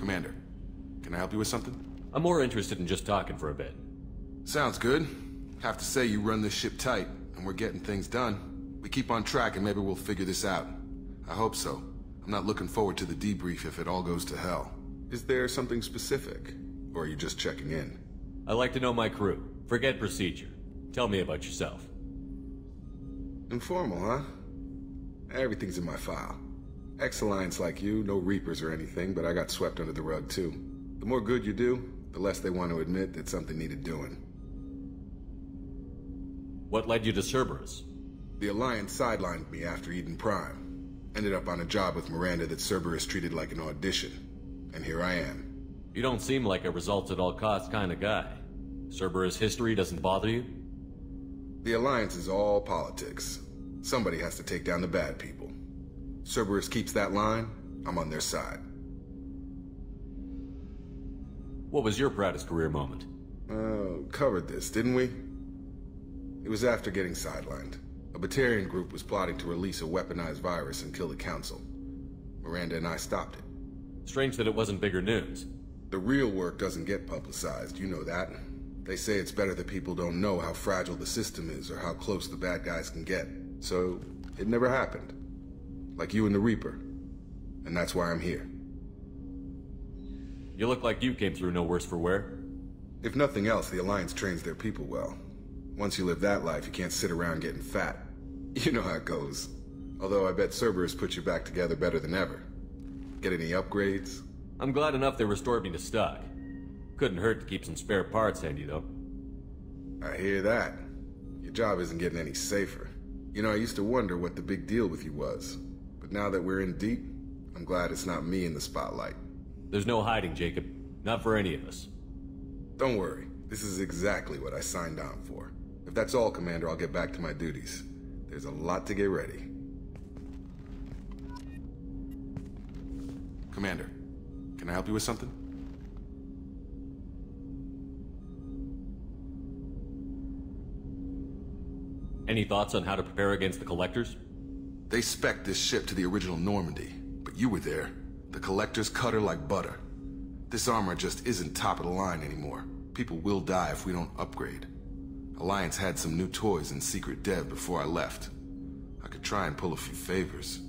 Commander, can I help you with something? I'm more interested in just talking for a bit. Sounds good. Have to say you run this ship tight, and we're getting things done. We keep on track and maybe we'll figure this out. I hope so. I'm not looking forward to the debrief if it all goes to hell. Is there something specific? Or are you just checking in? I like to know my crew. Forget procedure. Tell me about yourself. Informal, huh? Everything's in my file. Ex-Alliance like you, no Reapers or anything, but I got swept under the rug too. The more good you do, the less they want to admit that something needed doing. What led you to Cerberus? The Alliance sidelined me after Eden Prime. Ended up on a job with Miranda that Cerberus treated like an audition. And here I am. You don't seem like a results-at-all-costs kind of guy. Cerberus history doesn't bother you? The Alliance is all politics. Somebody has to take down the bad people. Cerberus keeps that line, I'm on their side. What was your proudest career moment? Covered this, didn't we? It was after getting sidelined. A Batarian group was plotting to release a weaponized virus and kill the Council. Miranda and I stopped it. Strange that it wasn't bigger news. The real work doesn't get publicized, you know that. They say it's better that people don't know how fragile the system is or how close the bad guys can get. So, it never happened. Like you and the Reaper. And that's why I'm here. You look like you came through no worse for wear. If nothing else, the Alliance trains their people well. Once you live that life, you can't sit around getting fat. You know how it goes. Although I bet Cerberus put you back together better than ever. Get any upgrades? I'm glad enough they restored me to stock. Couldn't hurt to keep some spare parts handy, though. I hear that. Your job isn't getting any safer. You know, I used to wonder what the big deal with you was. But now that we're in deep, I'm glad it's not me in the spotlight. There's no hiding, Jacob. Not for any of us. Don't worry. This is exactly what I signed on for. If that's all, Commander, I'll get back to my duties. There's a lot to get ready. Commander, can I help you with something? Any thoughts on how to prepare against the Collectors? They spec'd this ship to the original Normandy, but you were there. The Collectors cut her like butter. This armor just isn't top of the line anymore. People will die if we don't upgrade. Alliance had some new toys in secret dev before I left. I could try and pull a few favors.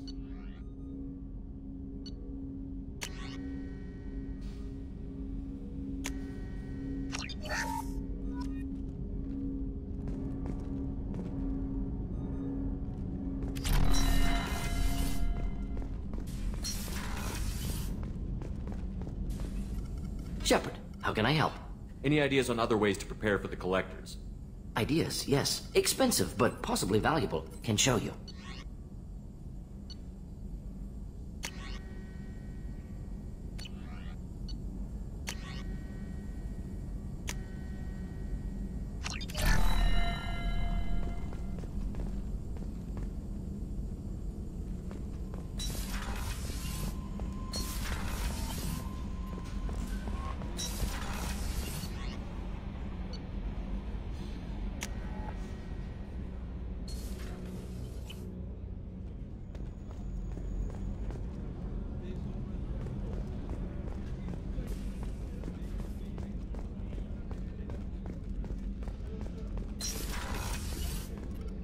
Shepard, how can I help? Any ideas on other ways to prepare for the Collectors? Ideas, yes. Expensive, but possibly valuable. Can show you.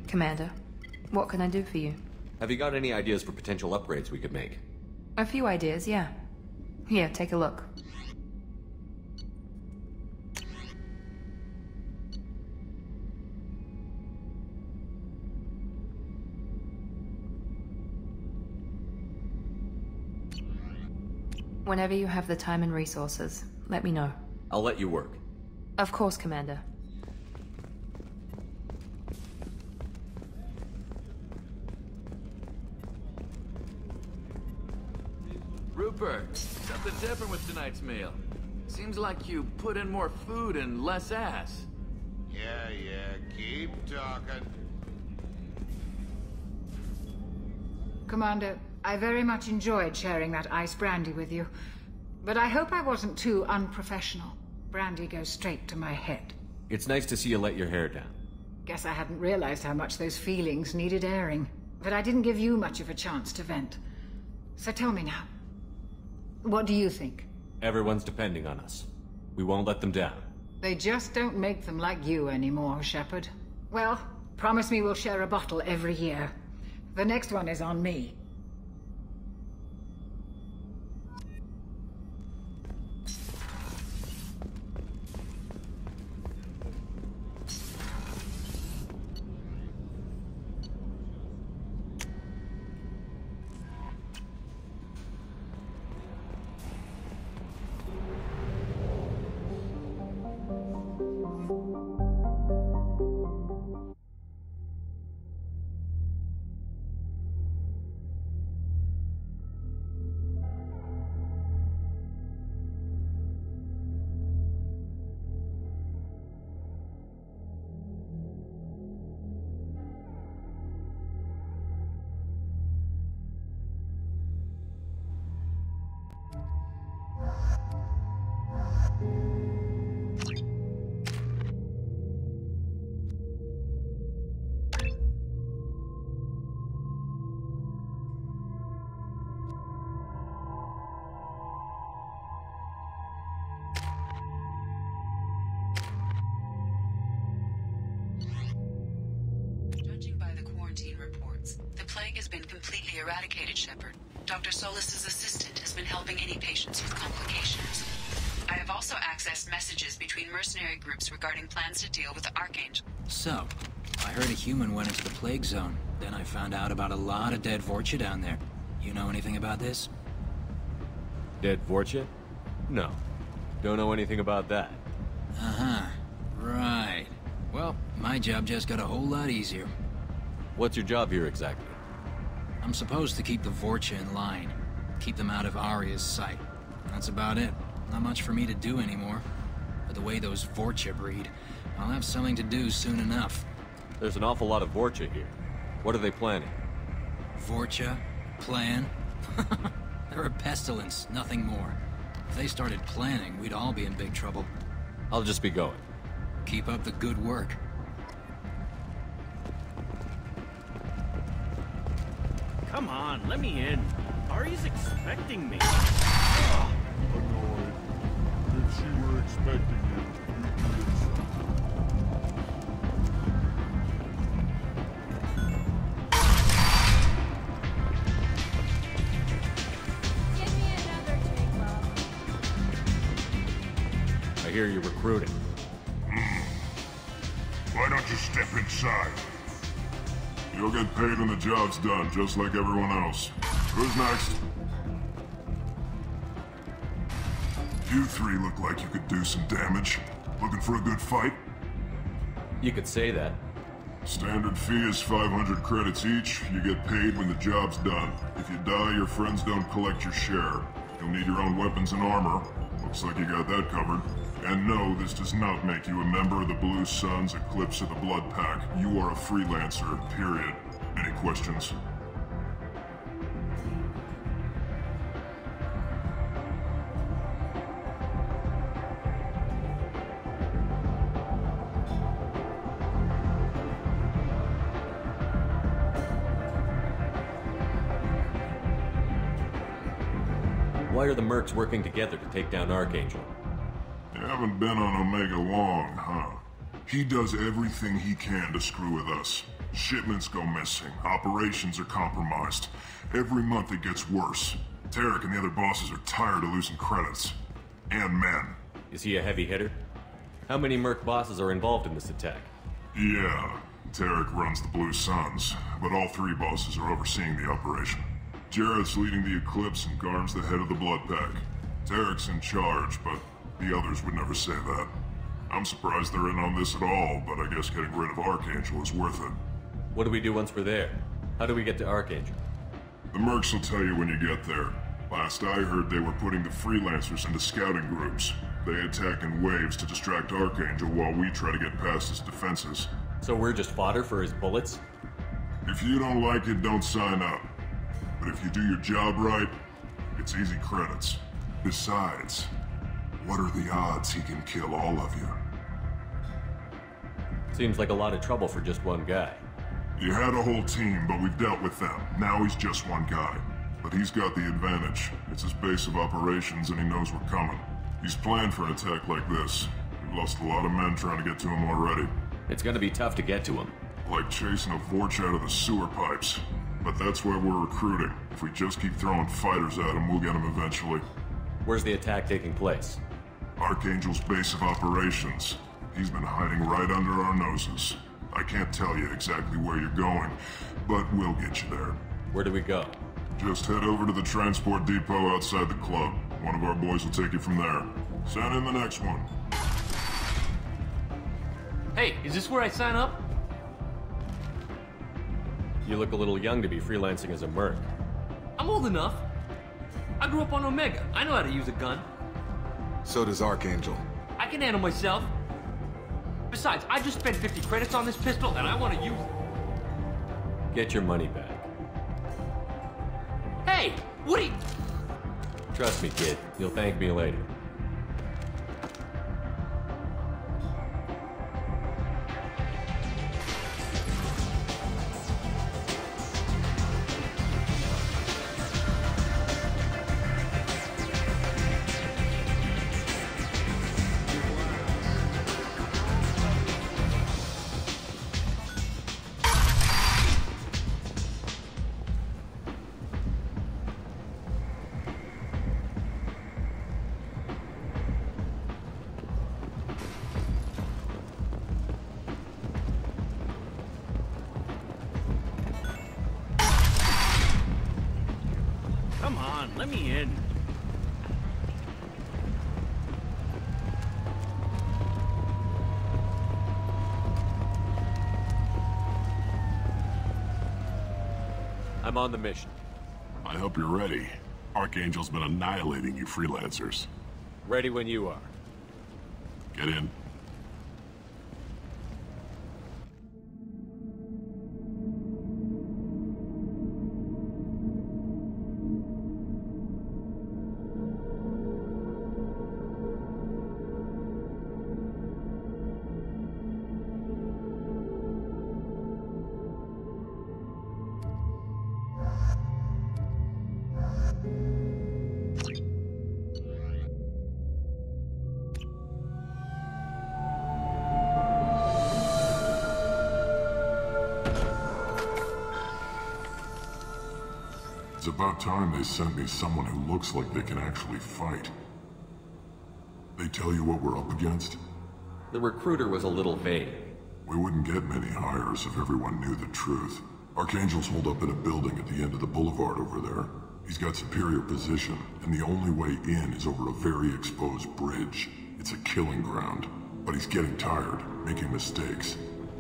Commander, what can I do for you? Have you got any ideas for potential upgrades we could make? A few ideas, yeah. Here, take a look. Whenever you have the time and resources, let me know. I'll let you work. Of course, Commander. Rupert, something different with tonight's meal. Seems like you put in more food and less ass. Yeah, keep talking. Commander, I very much enjoyed sharing that ice brandy with you. But I hope I wasn't too unprofessional. Brandy goes straight to my head. It's nice to see you let your hair down. Guess I hadn't realized how much those feelings needed airing. But I didn't give you much of a chance to vent. So tell me now. What do you think? Everyone's depending on us. We won't let them down. They just don't make them like you anymore, Shepard. Well, promise me we'll share a bottle every year. The next one is on me. Judging by the quarantine reports, the plague has been completely eradicated, Shepard. Dr. Solis's assistant has been helping any patients with complications. I have also accessed messages between mercenary groups regarding plans to deal with the Archangel. So, I heard a human went into the plague zone. Then I found out about a lot of dead Vorcha down there. You know anything about this? Dead Vorcha? No. Don't know anything about that. Uh-huh. Right. Well, my job just got a whole lot easier. What's your job here exactly? I'm supposed to keep the Vorcha in line. Keep them out of Arya's sight. That's about it. Not much for me to do anymore. But the way those Vorcha breed, I'll have something to do soon enough. There's an awful lot of Vorcha here. What are they planning? Vorcha? Plan? They're a pestilence, nothing more. If they started planning, we'd all be in big trouble. I'll just be going. Keep up the good work. Come on, let me in. Ari's expecting me. Annoyed. If she were expecting you, you'd be inside. Give me another drink, love. I hear you're recruiting. Why don't you step inside? You'll get paid when the job's done, just like everyone else. Who's next? You three look like you could do some damage. Looking for a good fight? You could say that. Standard fee is 500 credits each. You get paid when the job's done. If you die, your friends don't collect your share. You'll need your own weapons and armor. Looks like you got that covered. And no, this does not make you a member of the Blue Suns, Eclipse, or the Blood Pack. You are a freelancer, period. Any questions? Why are the mercs working together to take down Archangel? You haven't been on Omega long, huh? He does everything he can to screw with us. Shipments go missing, operations are compromised. Every month it gets worse. Tarek and the other bosses are tired of losing credits. And men. Is he a heavy hitter? How many merc bosses are involved in this attack? Yeah, Tarek runs the Blue Suns, but all three bosses are overseeing the operation. Jarrett's leading the Eclipse and Garm's the head of the Blood Pack. Tarek's in charge, but the others would never say that. I'm surprised they're in on this at all, but I guess getting rid of Archangel is worth it. What do we do once we're there? How do we get to Archangel? The mercs will tell you when you get there. Last I heard, they were putting the freelancers into scouting groups. They attack in waves to distract Archangel while we try to get past his defenses. So we're just fodder for his bullets? If you don't like it, don't sign up. But if you do your job right, it's easy credits. Besides, what are the odds he can kill all of you? Seems like a lot of trouble for just one guy. You had a whole team, but we've dealt with them. Now he's just one guy. But he's got the advantage. It's his base of operations and he knows we're coming. He's planned for an attack like this. We've lost a lot of men trying to get to him already. It's gonna be tough to get to him. Like chasing a Vorch out of the sewer pipes. But that's why we're recruiting. If we just keep throwing fighters at him, we'll get him eventually. Where's the attack taking place? Archangel's base of operations. He's been hiding right under our noses. I can't tell you exactly where you're going, but we'll get you there. Where do we go? Just head over to the transport depot outside the club. One of our boys will take you from there. Send in the next one. Hey, is this where I sign up? You look a little young to be freelancing as a merc. I'm old enough. I grew up on Omega. I know how to use a gun. So does Archangel. I can handle myself. Besides, I just spent 50 credits on this pistol and I want to use it. Get your money back. Hey, what are you... Trust me, kid. You'll thank me later. Come on, let me in. I'm on the mission. I hope you're ready. Archangel's been annihilating you freelancers. Ready when you are. Get in. It's about time they sent me someone who looks like they can actually fight. They tell you what we're up against? The recruiter was a little vague. We wouldn't get many hires if everyone knew the truth. Archangel's holed up in a building at the end of the boulevard over there. He's got superior position, and the only way in is over a very exposed bridge. It's a killing ground. But he's getting tired, making mistakes.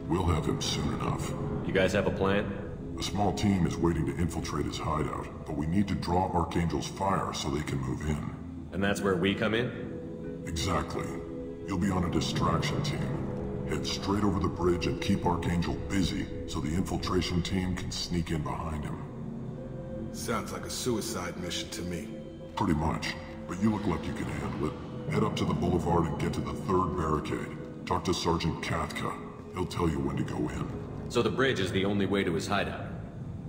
We'll have him soon enough. You guys have a plan? A small team is waiting to infiltrate his hideout, but we need to draw Archangel's fire so they can move in. And that's where we come in? Exactly. You'll be on a distraction team. Head straight over the bridge and keep Archangel busy so the infiltration team can sneak in behind him. Sounds like a suicide mission to me. Pretty much, but you look like you can handle it. Head up to the boulevard and get to the third barricade. Talk to Sergeant Kathka. He'll tell you when to go in. So the bridge is the only way to his hideout?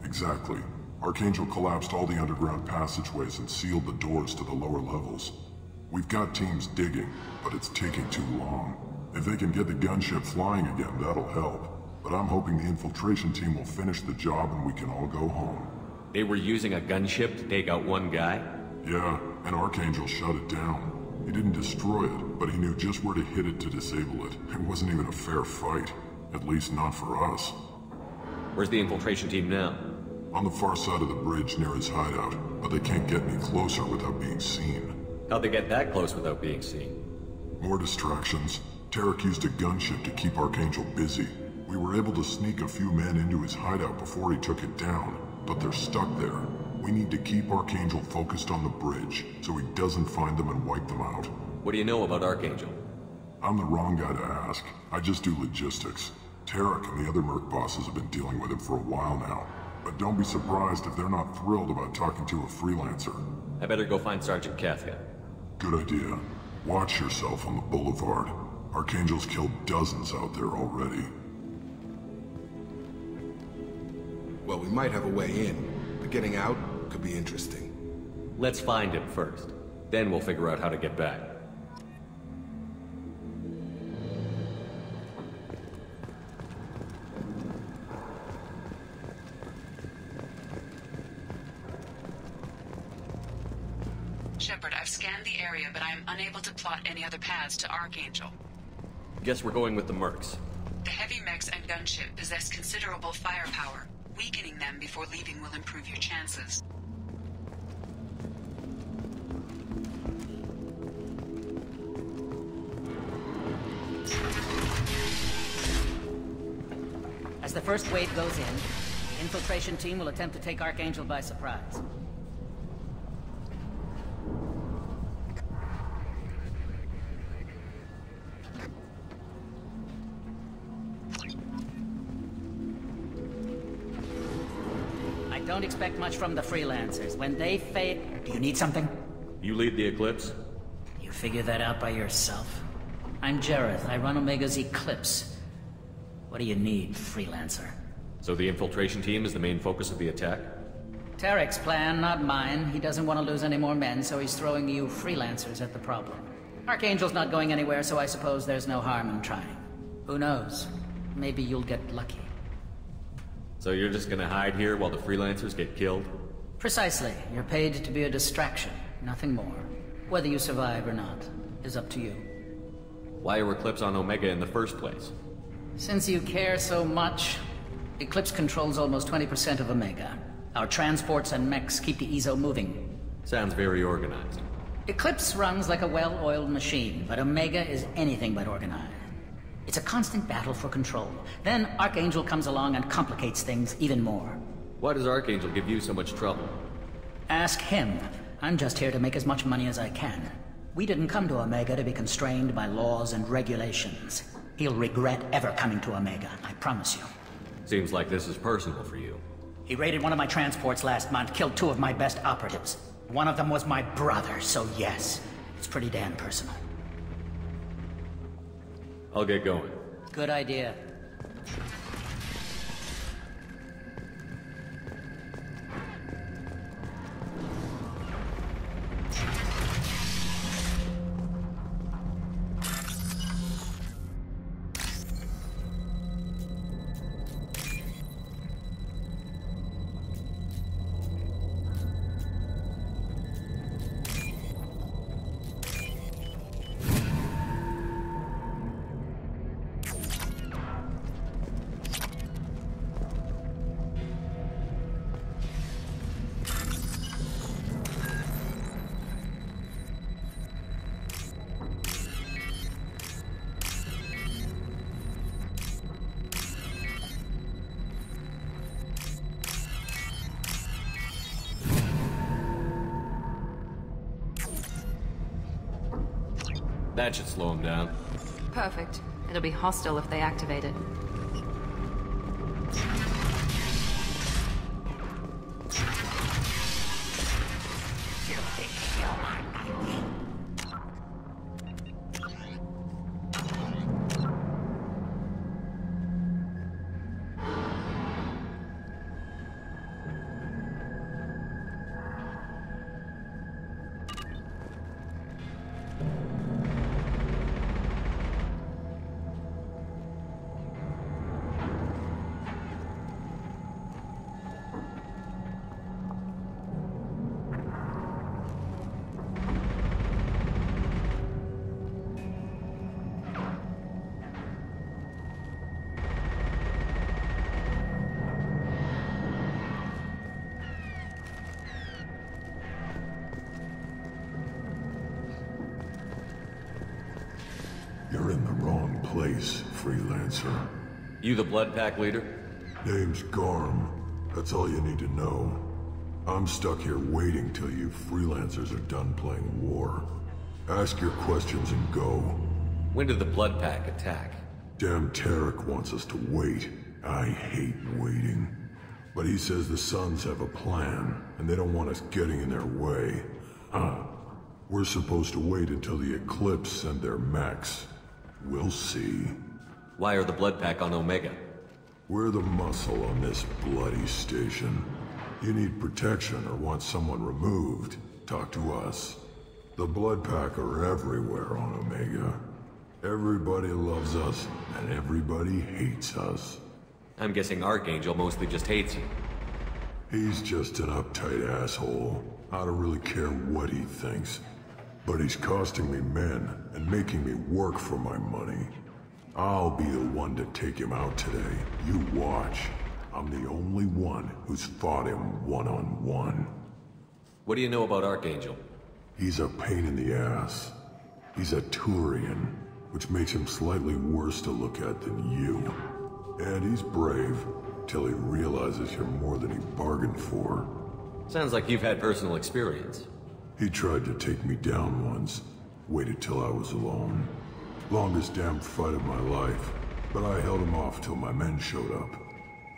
Exactly. Archangel collapsed all the underground passageways and sealed the doors to the lower levels. We've got teams digging, but it's taking too long. If they can get the gunship flying again, that'll help. But I'm hoping the infiltration team will finish the job and we can all go home. They were using a gunship to take out one guy? Yeah, and Archangel shut it down. He didn't destroy it, but he knew just where to hit it to disable it. It wasn't even a fair fight. At least not for us. Where's the infiltration team now? On the far side of the bridge near his hideout, but they can't get any closer without being seen. How'd they get that close without being seen? More distractions. Tarek used a gunship to keep Archangel busy. We were able to sneak a few men into his hideout before he took it down, but they're stuck there. We need to keep Archangel focused on the bridge, so he doesn't find them and wipe them out. What do you know about Archangel? I'm the wrong guy to ask. I just do logistics. Tarek and the other merc bosses have been dealing with him for a while now. But don't be surprised if they're not thrilled about talking to a freelancer. I better go find Sergeant Kathka. Good idea. Watch yourself on the boulevard. Archangel's killed dozens out there already. Well, we might have a way in, but getting out could be interesting. Let's find him first. Then we'll figure out how to get back. Shepard, I've scanned the area, but I am unable to plot any other paths to Archangel. Guess we're going with the mercs. The heavy mechs and gunship possess considerable firepower. Weakening them before leaving will improve your chances. As the first wave goes in, the infiltration team will attempt to take Archangel by surprise. Don't expect much from the freelancers. When they fail... Do you need something? You lead the Eclipse? You figure that out by yourself? I'm Jareth. I run Omega's Eclipse. What do you need, freelancer? So the infiltration team is the main focus of the attack? Tarek's plan, not mine. He doesn't want to lose any more men, so he's throwing you freelancers at the problem. Archangel's not going anywhere, so I suppose there's no harm in trying. Who knows? Maybe you'll get lucky. So you're just gonna hide here while the freelancers get killed? Precisely. You're paid to be a distraction, nothing more. Whether you survive or not is up to you. Why are Eclipse on Omega in the first place? Since you care so much, Eclipse controls almost 20% of Omega. Our transports and mechs keep the EZO moving. Sounds very organized. Eclipse runs like a well-oiled machine, but Omega is anything but organized. It's a constant battle for control. Then Archangel comes along and complicates things even more. Why does Archangel give you so much trouble? Ask him. I'm just here to make as much money as I can. We didn't come to Omega to be constrained by laws and regulations. He'll regret ever coming to Omega, I promise you. Seems like this is personal for you. He raided one of my transports last month, killed 2 of my best operatives. One of them was my brother, so yes, it's pretty damn personal. I'll get going. Good idea. That should slow them down. Perfect. It'll be hostile if they activate it. You're in the wrong place, freelancer. You the Blood Pack leader? Name's Garm. That's all you need to know. I'm stuck here waiting till you freelancers are done playing war. Ask your questions and go. When did the Blood Pack attack? Damn Tarek wants us to wait. I hate waiting. But he says the Sons have a plan, and they don't want us getting in their way. We're supposed to wait until the Eclipse send their mechs. We'll see. Why are the Blood Pack on Omega? We're the muscle on this bloody station. You need protection or want someone removed, talk to us. The Blood Pack are everywhere on Omega. Everybody loves us, and everybody hates us. I'm guessing Archangel mostly just hates you. He's just an uptight asshole. I don't really care what he thinks. But he's costing me men, and making me work for my money. I'll be the one to take him out today. You watch. I'm the only one who's fought him one-on-one. What do you know about Archangel? He's a pain in the ass. He's a Turian, which makes him slightly worse to look at than you. And he's brave, till he realizes you're more than he bargained for. Sounds like you've had personal experience. He tried to take me down once. Waited till I was alone. Longest damn fight of my life. But I held him off till my men showed up.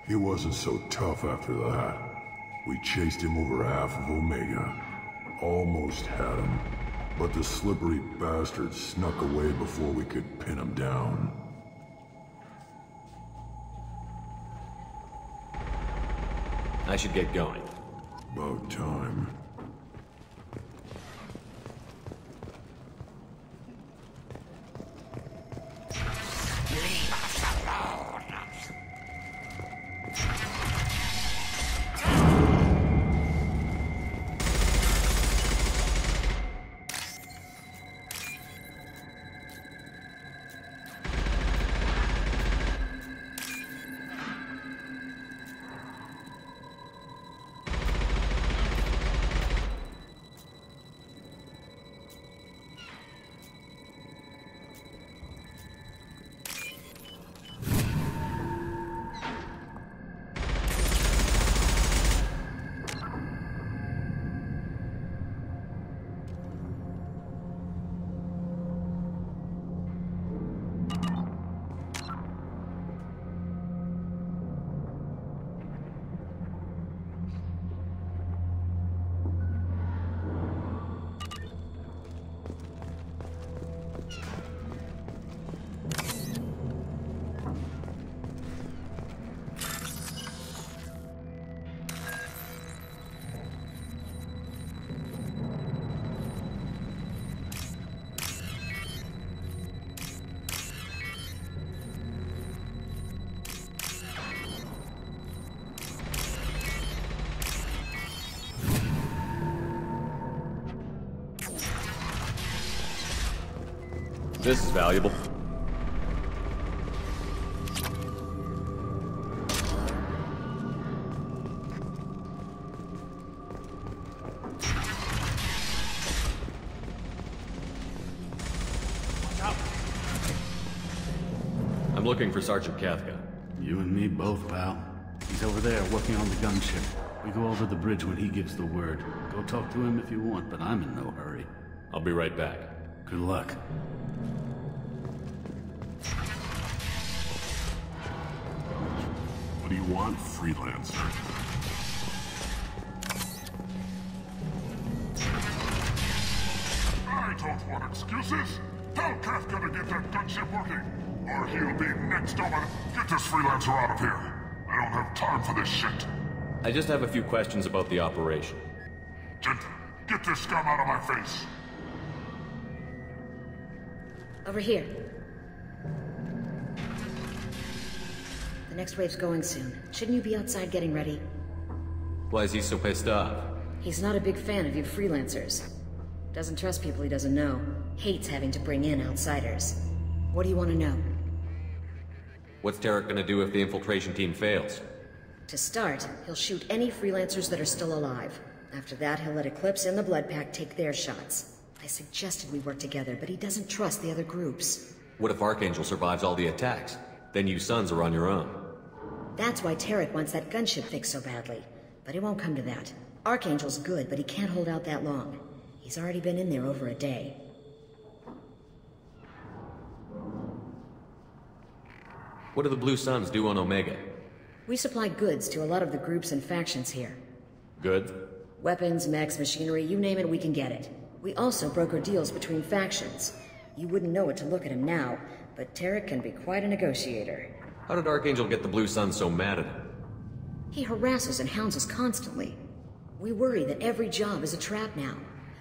He wasn't so tough after that. We chased him over half of Omega. Almost had him. But the slippery bastard snuck away before we could pin him down. I should get going. About time. Leave us alone. This is valuable. I'm looking for Sergeant Kafka. You and me both, pal. He's over there working on the gunship. We go over the bridge when he gives the word. Go talk to him if you want, but I'm in no hurry. I'll be right back. Good luck. What do you want, freelancer? I don't want excuses. Tell Kafka to get that gunship working, or he'll be next over. Get this freelancer out of here. I don't have time for this shit. I just have a few questions about the operation. Gentle, get this scum out of my face. Over here. The next wave's going soon. Shouldn't you be outside getting ready? Why is he so pissed off? He's not a big fan of you freelancers. Doesn't trust people he doesn't know. Hates having to bring in outsiders. What do you want to know? What's Tarek gonna do if the infiltration team fails? To start, he'll shoot any freelancers that are still alive. After that, he'll let Eclipse and the Blood Pack take their shots. I suggested we work together, but he doesn't trust the other groups. What if Archangel survives all the attacks? Then you sons are on your own. That's why Tarek wants that gunship fixed so badly. But it won't come to that. Archangel's good, but he can't hold out that long. He's already been in there over a day. What do the Blue Suns do on Omega? We supply goods to a lot of the groups and factions here. Goods? Weapons, mechs, machinery, you name it, we can get it. We also broker deals between factions. You wouldn't know it to look at him now, but Tarek can be quite a negotiator. How did Archangel get the Blue Suns so mad at him? He harasses and hounds us constantly. We worry that every job is a trap now.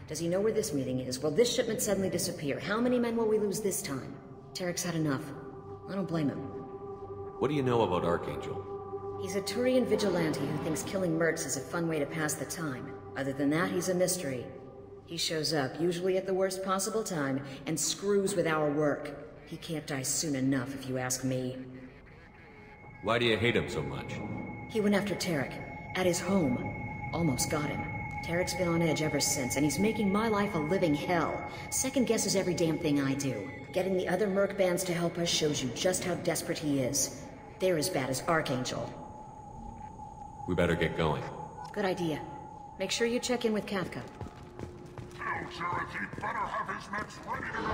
Does he know where this meeting is? Will this shipment suddenly disappear? How many men will we lose this time? Tarek's had enough. I don't blame him. What do you know about Archangel? He's a Turian vigilante who thinks killing mercs is a fun way to pass the time. Other than that, he's a mystery. He shows up, usually at the worst possible time, and screws with our work. He can't die soon enough, if you ask me. Why do you hate him so much? He went after Tarek, at his home. Almost got him. Tarek's been on edge ever since, and he's making my life a living hell. Second guesses every damn thing I do. Getting the other merc bands to help us shows you just how desperate he is. They're as bad as Archangel. We better get going. Good idea. Make sure you check in with Kafka. Tell Tarek he better have his meds ready to go.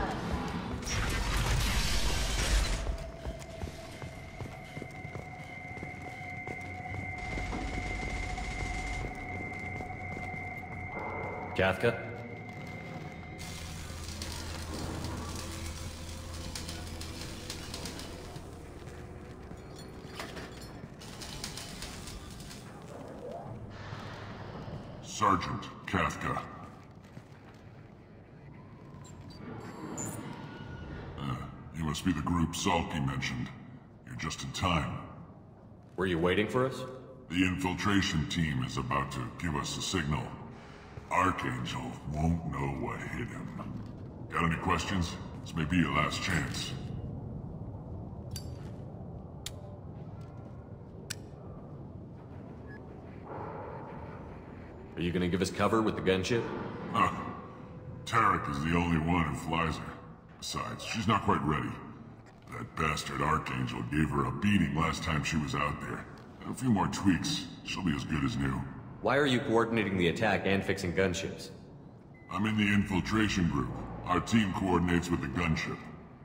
Kafka? Sergeant Kafka. You must be the group Salky mentioned. You're just in time. Were you waiting for us? The infiltration team is about to give us a signal. Archangel won't know what hit him. Got any questions? This may be your last chance. Are you gonna give us cover with the gunship? Huh. Tarek is the only one who flies her. Besides, she's not quite ready. That bastard Archangel gave her a beating last time she was out there. A few more tweaks, she'll be as good as new. Why are you coordinating the attack and fixing gunships? I'm in the infiltration group. Our team coordinates with the gunship.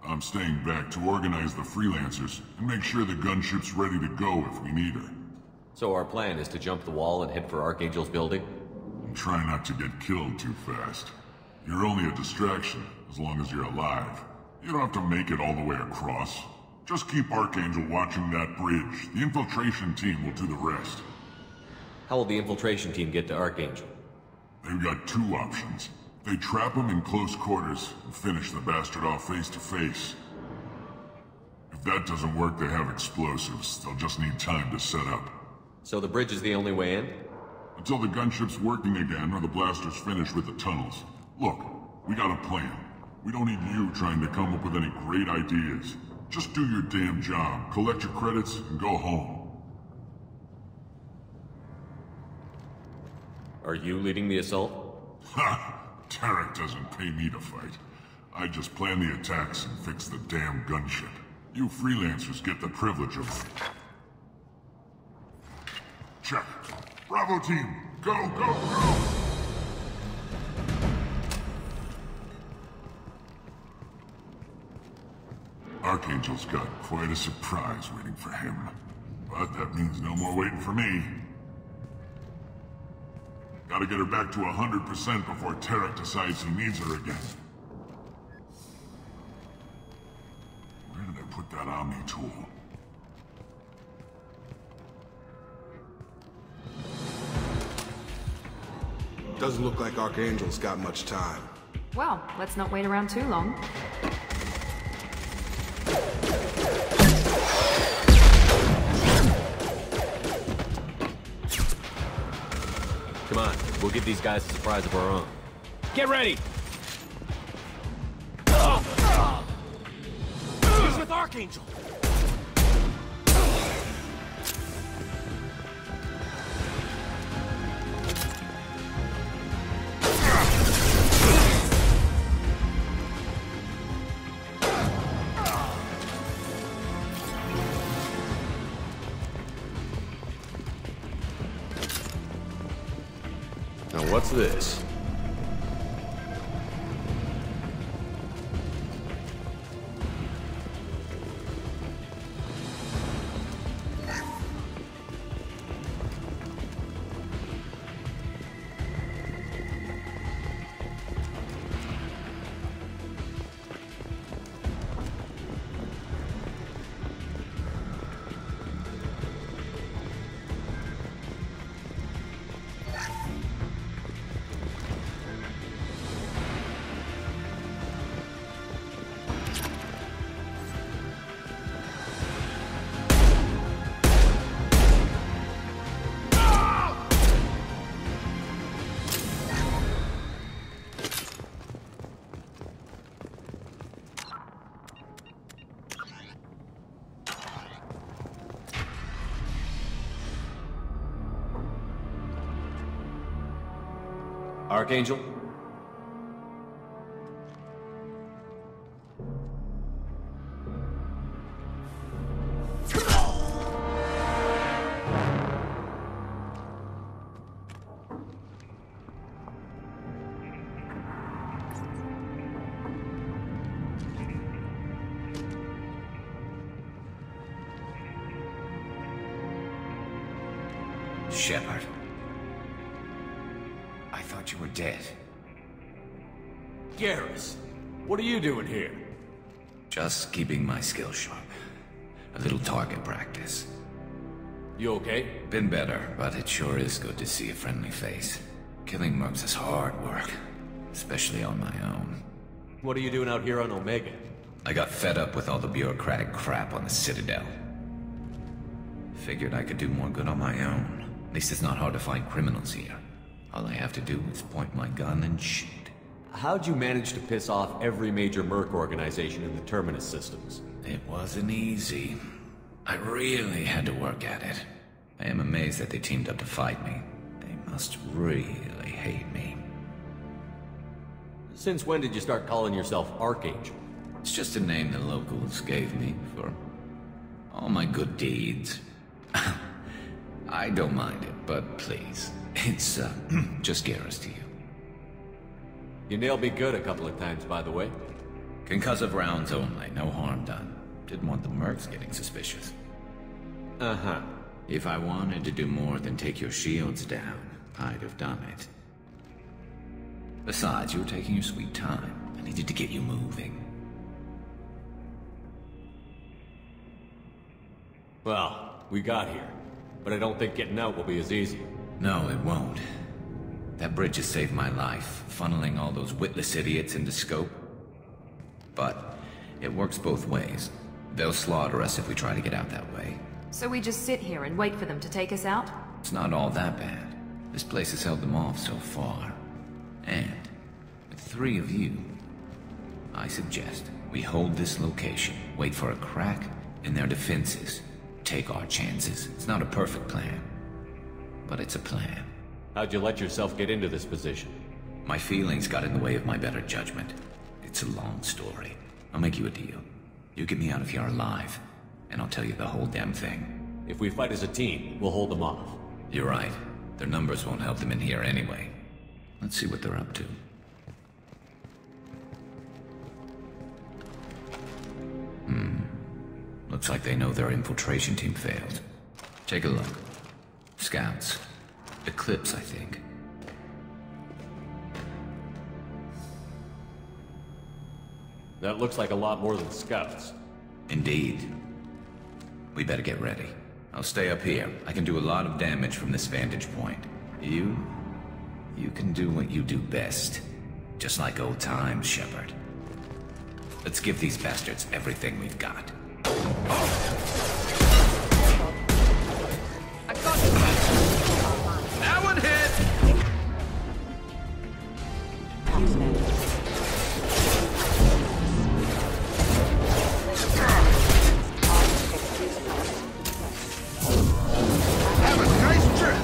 I'm staying back to organize the freelancers and make sure the gunship's ready to go if we need her. So our plan is to jump the wall and head for Archangel's building? Try not to get killed too fast. You're only a distraction, as long as you're alive. You don't have to make it all the way across. Just keep Archangel watching that bridge. The infiltration team will do the rest. How will the infiltration team get to Archangel? They've got two options. They trap him in close quarters and finish the bastard off face to face. If that doesn't work, they have explosives. They'll just need time to set up. So the bridge is the only way in? Until the gunship's working again or the blasters finish with the tunnels. Look, we got a plan. We don't need you trying to come up with any great ideas. Just do your damn job, collect your credits, and go home. Are you leading the assault? Ha! Tarek doesn't pay me to fight. I just plan the attacks and fix the damn gunship. You freelancers get the privilege of... Check. Bravo team, go, go, go! Archangel's got quite a surprise waiting for him. But that means no more waiting for me. Gotta get her back to 100% before Tarek decides he needs her again. Where did I put that Omni tool? Doesn't look like Archangel's got much time. Well, let's not wait around too long. Come on, we'll give these guys a surprise of our own. Get ready! He's with Archangel! Now what's this? Archangel? Shepard. I thought you were dead. Garrus, what are you doing here? Just keeping my skills sharp. A little target practice. You okay? Been better, but it sure is good to see a friendly face. Killing mercs is hard work, especially on my own. What are you doing out here on Omega? I got fed up with all the bureaucratic crap on the Citadel. Figured I could do more good on my own. At least it's not hard to find criminals here. All I have to do is point my gun and shoot. How'd you manage to piss off every major merc organization in the Terminus systems? It wasn't easy. I really had to work at it. I am amazed that they teamed up to fight me. They must really hate me. Since when did you start calling yourself Archangel? It's just a name the locals gave me for all my good deeds. I don't mind it, but please, it's just Garrus to you. You nailed me good a couple of times, by the way. Concussive rounds only, no harm done. Didn't want the mercs getting suspicious. Uh-huh. If I wanted to do more than take your shields down, I'd have done it. Besides, you were taking your sweet time. I needed to get you moving. Well, we got here. But I don't think getting out will be as easy. No, it won't. That bridge has saved my life, funneling all those witless idiots into scope. But it works both ways. They'll slaughter us if we try to get out that way. So we just sit here and wait for them to take us out? It's not all that bad. This place has held them off so far. And with 3 of you, I suggest we hold this location, wait for a crack in their defenses, take our chances. It's not a perfect plan, but it's a plan. How'd you let yourself get into this position? My feelings got in the way of my better judgment. It's a long story. I'll make you a deal. You get me out of here alive, and I'll tell you the whole damn thing. If we fight as a team, we'll hold them off. You're right. Their numbers won't help them in here anyway. Let's see what they're up to. Looks like they know their infiltration team failed. Take a look. Scouts. Eclipse, I think. That looks like a lot more than scouts. Indeed. We better get ready. I'll stay up here. I can do a lot of damage from this vantage point. You can do what you do best. Just like old times, Shepard. Let's give these bastards everything we've got. That one hit! Have a nice trip!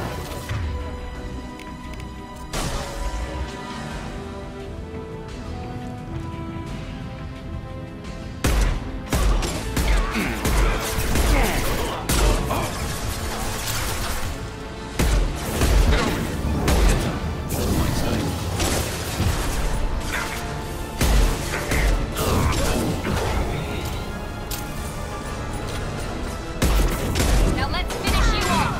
Now let's finish you off.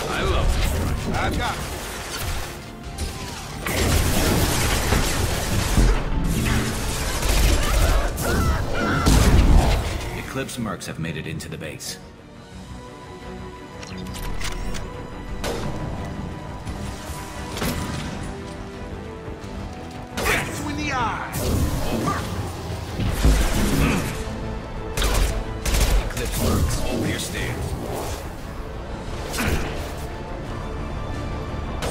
I love it. I've got it. Eclipse mercs have made it into the base. Get you in the eye! Eclipse mercs, over your stairs.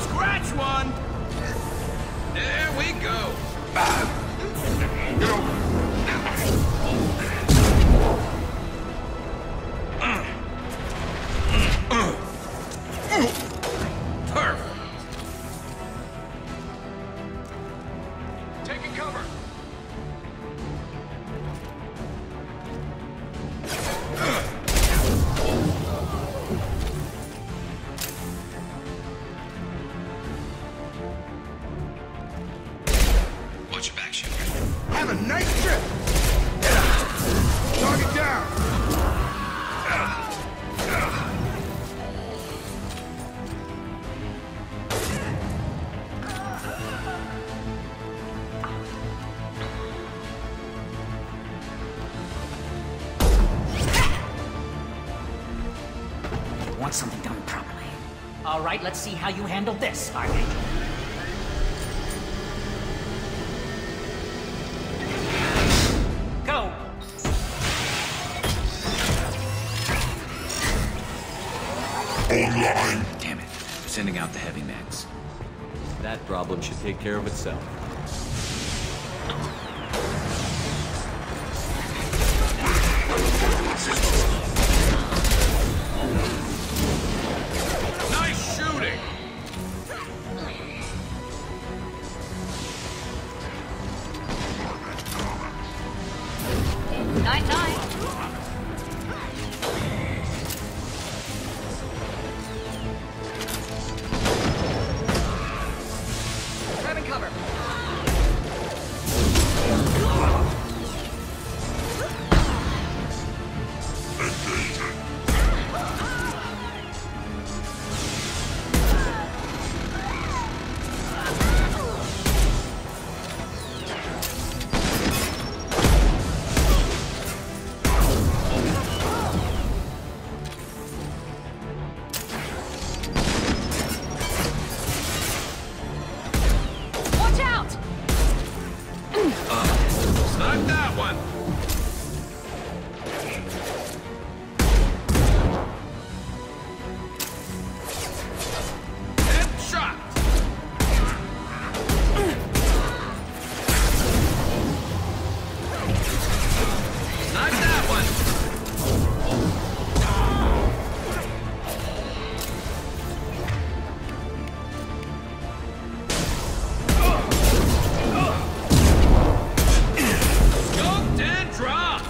Scratch one! There we go. Get over wants something done properly. All right, let's see how you handle this, Archangel. Go! Online! Damn it. We're sending out the heavy mechs. That problem should take care of itself. Nice shooting! Night-night. Grabbing cover. Watch out! Snipe that one! Headshot! Snipe that one! Scoped and dropped!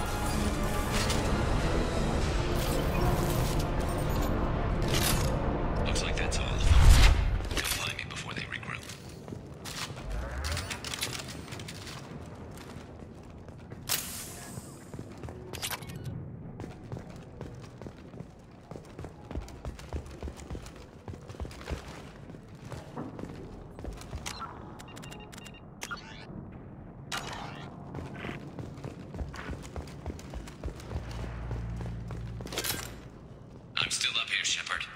Looks like that's all of them. They'll find me before they regroup. I'm still up here, Shepard.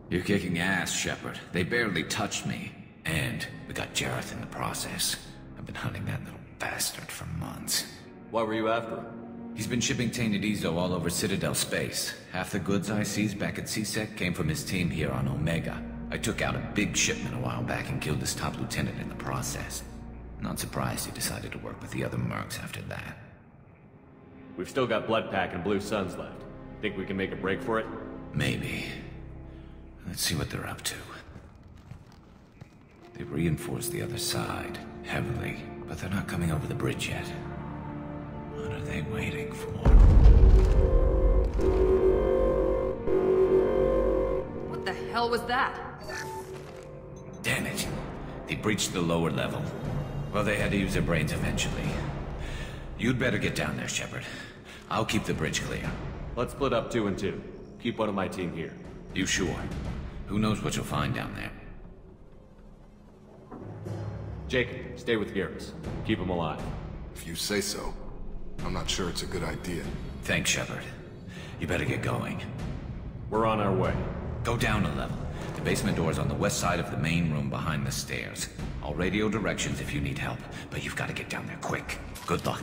You're kicking ass, Shepard. They barely touched me. And we got Jareth in the process. I've been hunting that little bastard for months. Why were you after him? He's been shipping tainted Ezo all over Citadel space. Half the goods I seized back at CSEC came from his team here on Omega. I took out a big shipment a while back and killed his top lieutenant in the process. Not surprised he decided to work with the other mercs after that. We've still got Bloodpack and Blue Suns left. Think we can make a break for it? Maybe. Let's see what they're up to. They've reinforced the other side, heavily, but they're not coming over the bridge yet. What are they waiting for? What the hell was that? Damn it. They breached the lower level. Well, they had to use their brains eventually. You'd better get down there, Shepard. I'll keep the bridge clear. Let's split up 2 and 2. Keep one of my team here. You sure? Who knows what you'll find down there? Jacob, stay with Garrus. Keep him alive. If you say so. I'm not sure it's a good idea. Thanks, Shepard. You better get going. We're on our way. Go down a level. The basement door's on the west side of the main room behind the stairs. I'll radio directions if you need help, but you've got to get down there quick. Good luck.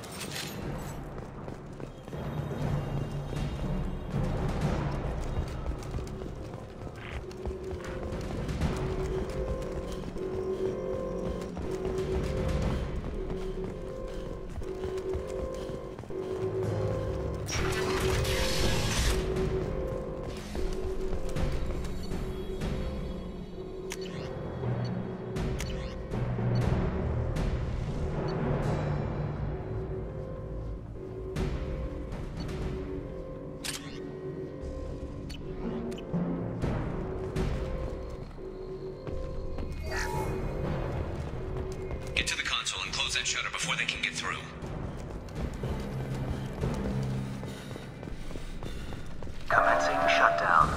That shutter before they can get through. Commencing shutdown.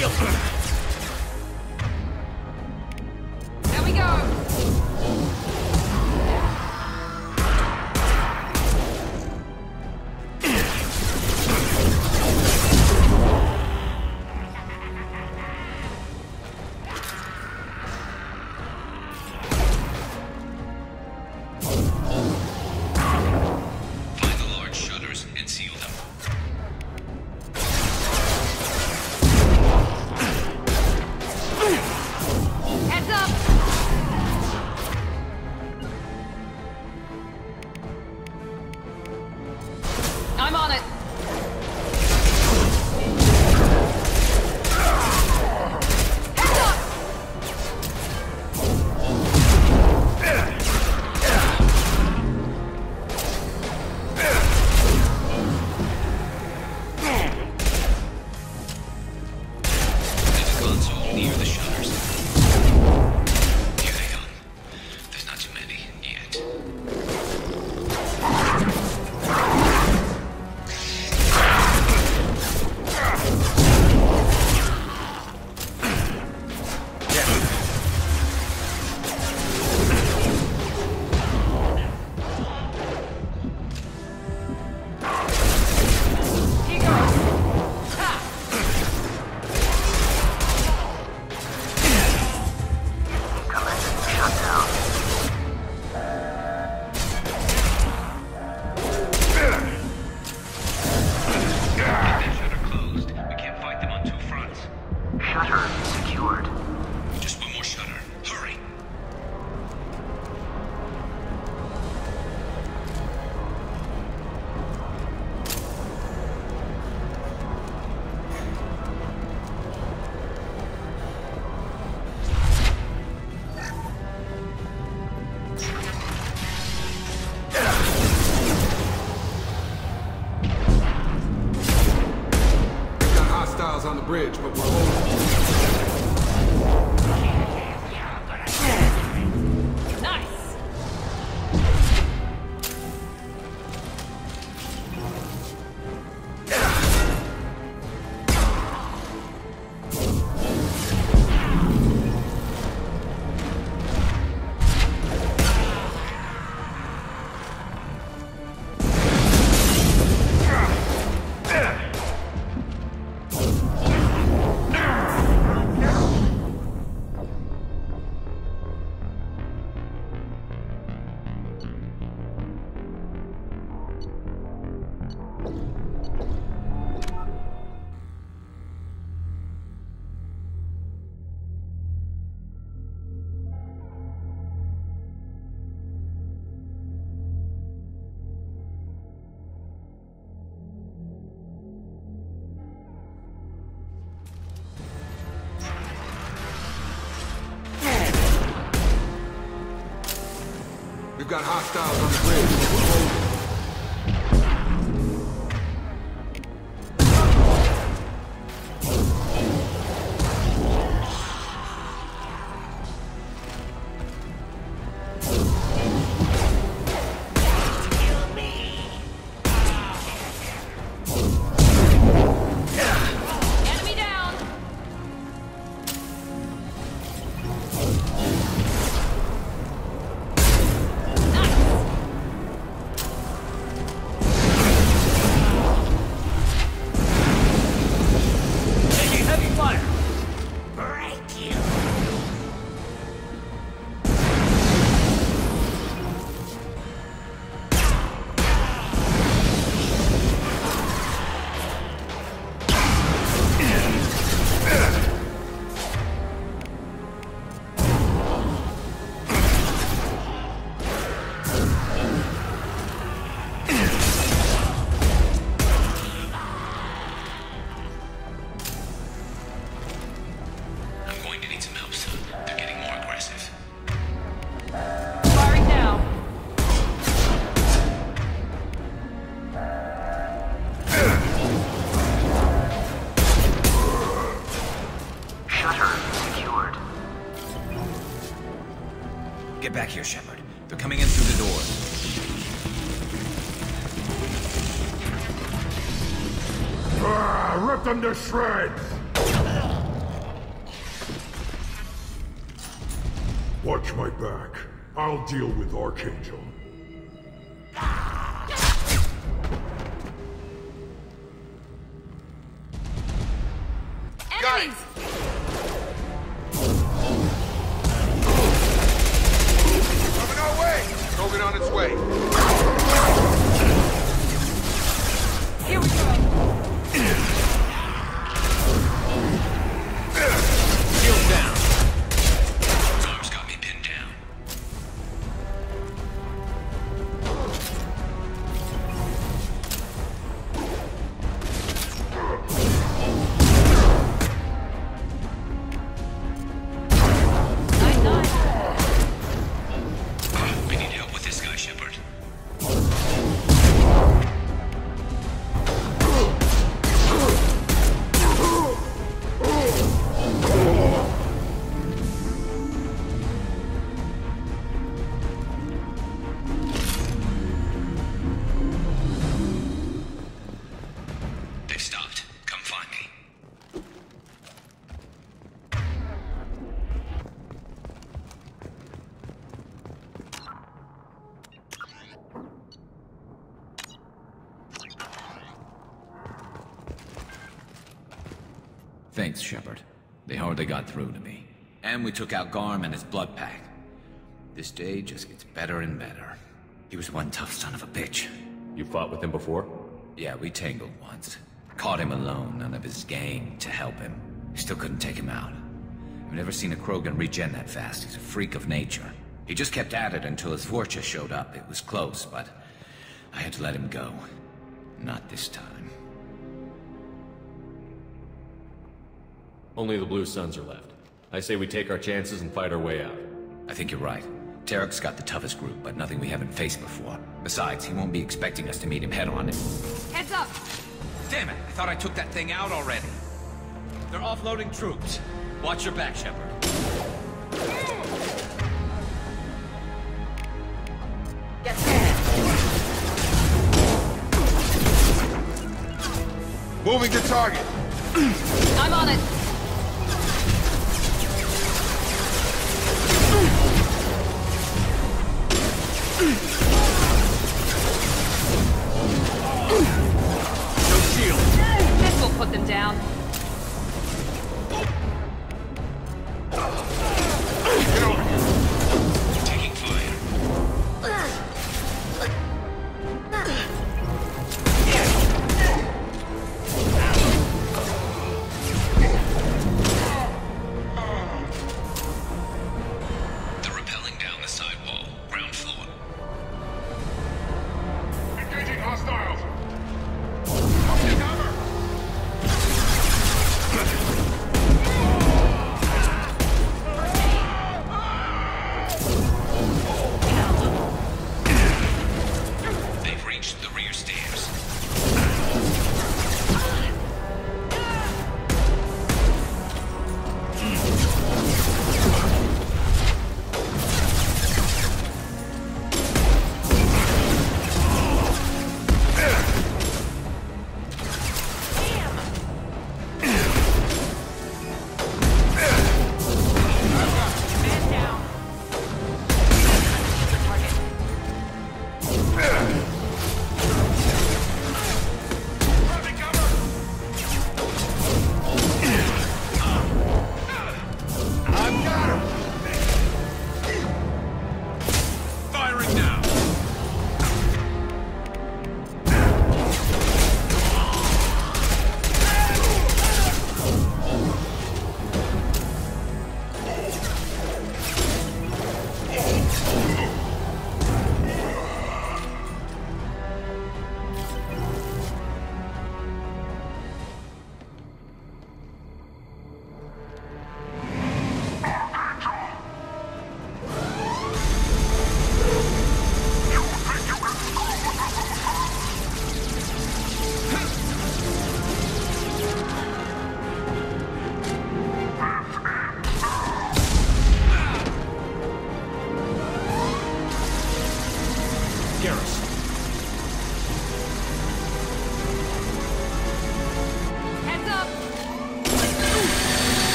shield! There we go! Find the large shutters and seal them. Heads up! I'm on it! Heads up! There's a console near the shutters. Here they come. There's not too many yet. Here goes! Ha! Commencing shutdown. Get that shutter closed. We can't fight them on two fronts. Shutter secured. Just one more shutter. Hurry. We've got hostiles on the bridge, but we're holding. Nice! We've got hostiles on the bridge, but we're holding. Enemy down! Taking heavy fire! I'm going to need some help soon. They're getting more aggressive. Firing now. Shutter secured. Get back here, Shepard. They're coming in through the door. Rip them to shreds! Watch my back. I'll deal with Archangel. Enemies! Coming our way! Hogan on its way. Here we go! Shield down. His arms got me pinned down. We need help with this guy, Shepard. They've stopped. Come find me. Thanks, Shepard. They hardly got through to me. And we took out Garm and his blood pack. This day just gets better and better. He was one tough son of a bitch. You fought with him before? Yeah, we tangled once. Caught him alone, none of his gang to help him. Still couldn't take him out. I've never seen a Krogan regen that fast. He's a freak of nature. He just kept at it until his Vorcha showed up. It was close, but I had to let him go. Not this time. Only the Blue Suns are left. I say we take our chances and fight our way out. I think you're right. Tarek's got the toughest group, but nothing we haven't faced before. Besides, he won't be expecting us to meet him head-on. Heads up! Damn it! I thought I took that thing out already. They're offloading troops. Watch your back, Shepard. Get there! Moving to target. I'm on it! No shield. This will put them down. Get over here. Taking fire. They're rappelling down the side wall. Ground floor.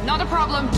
Not a problem.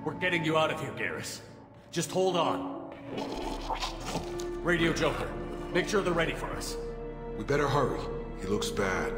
We're getting you out of here, Garrus. Just hold on. Radio Joker, make sure they're ready for us. We better hurry. He looks bad.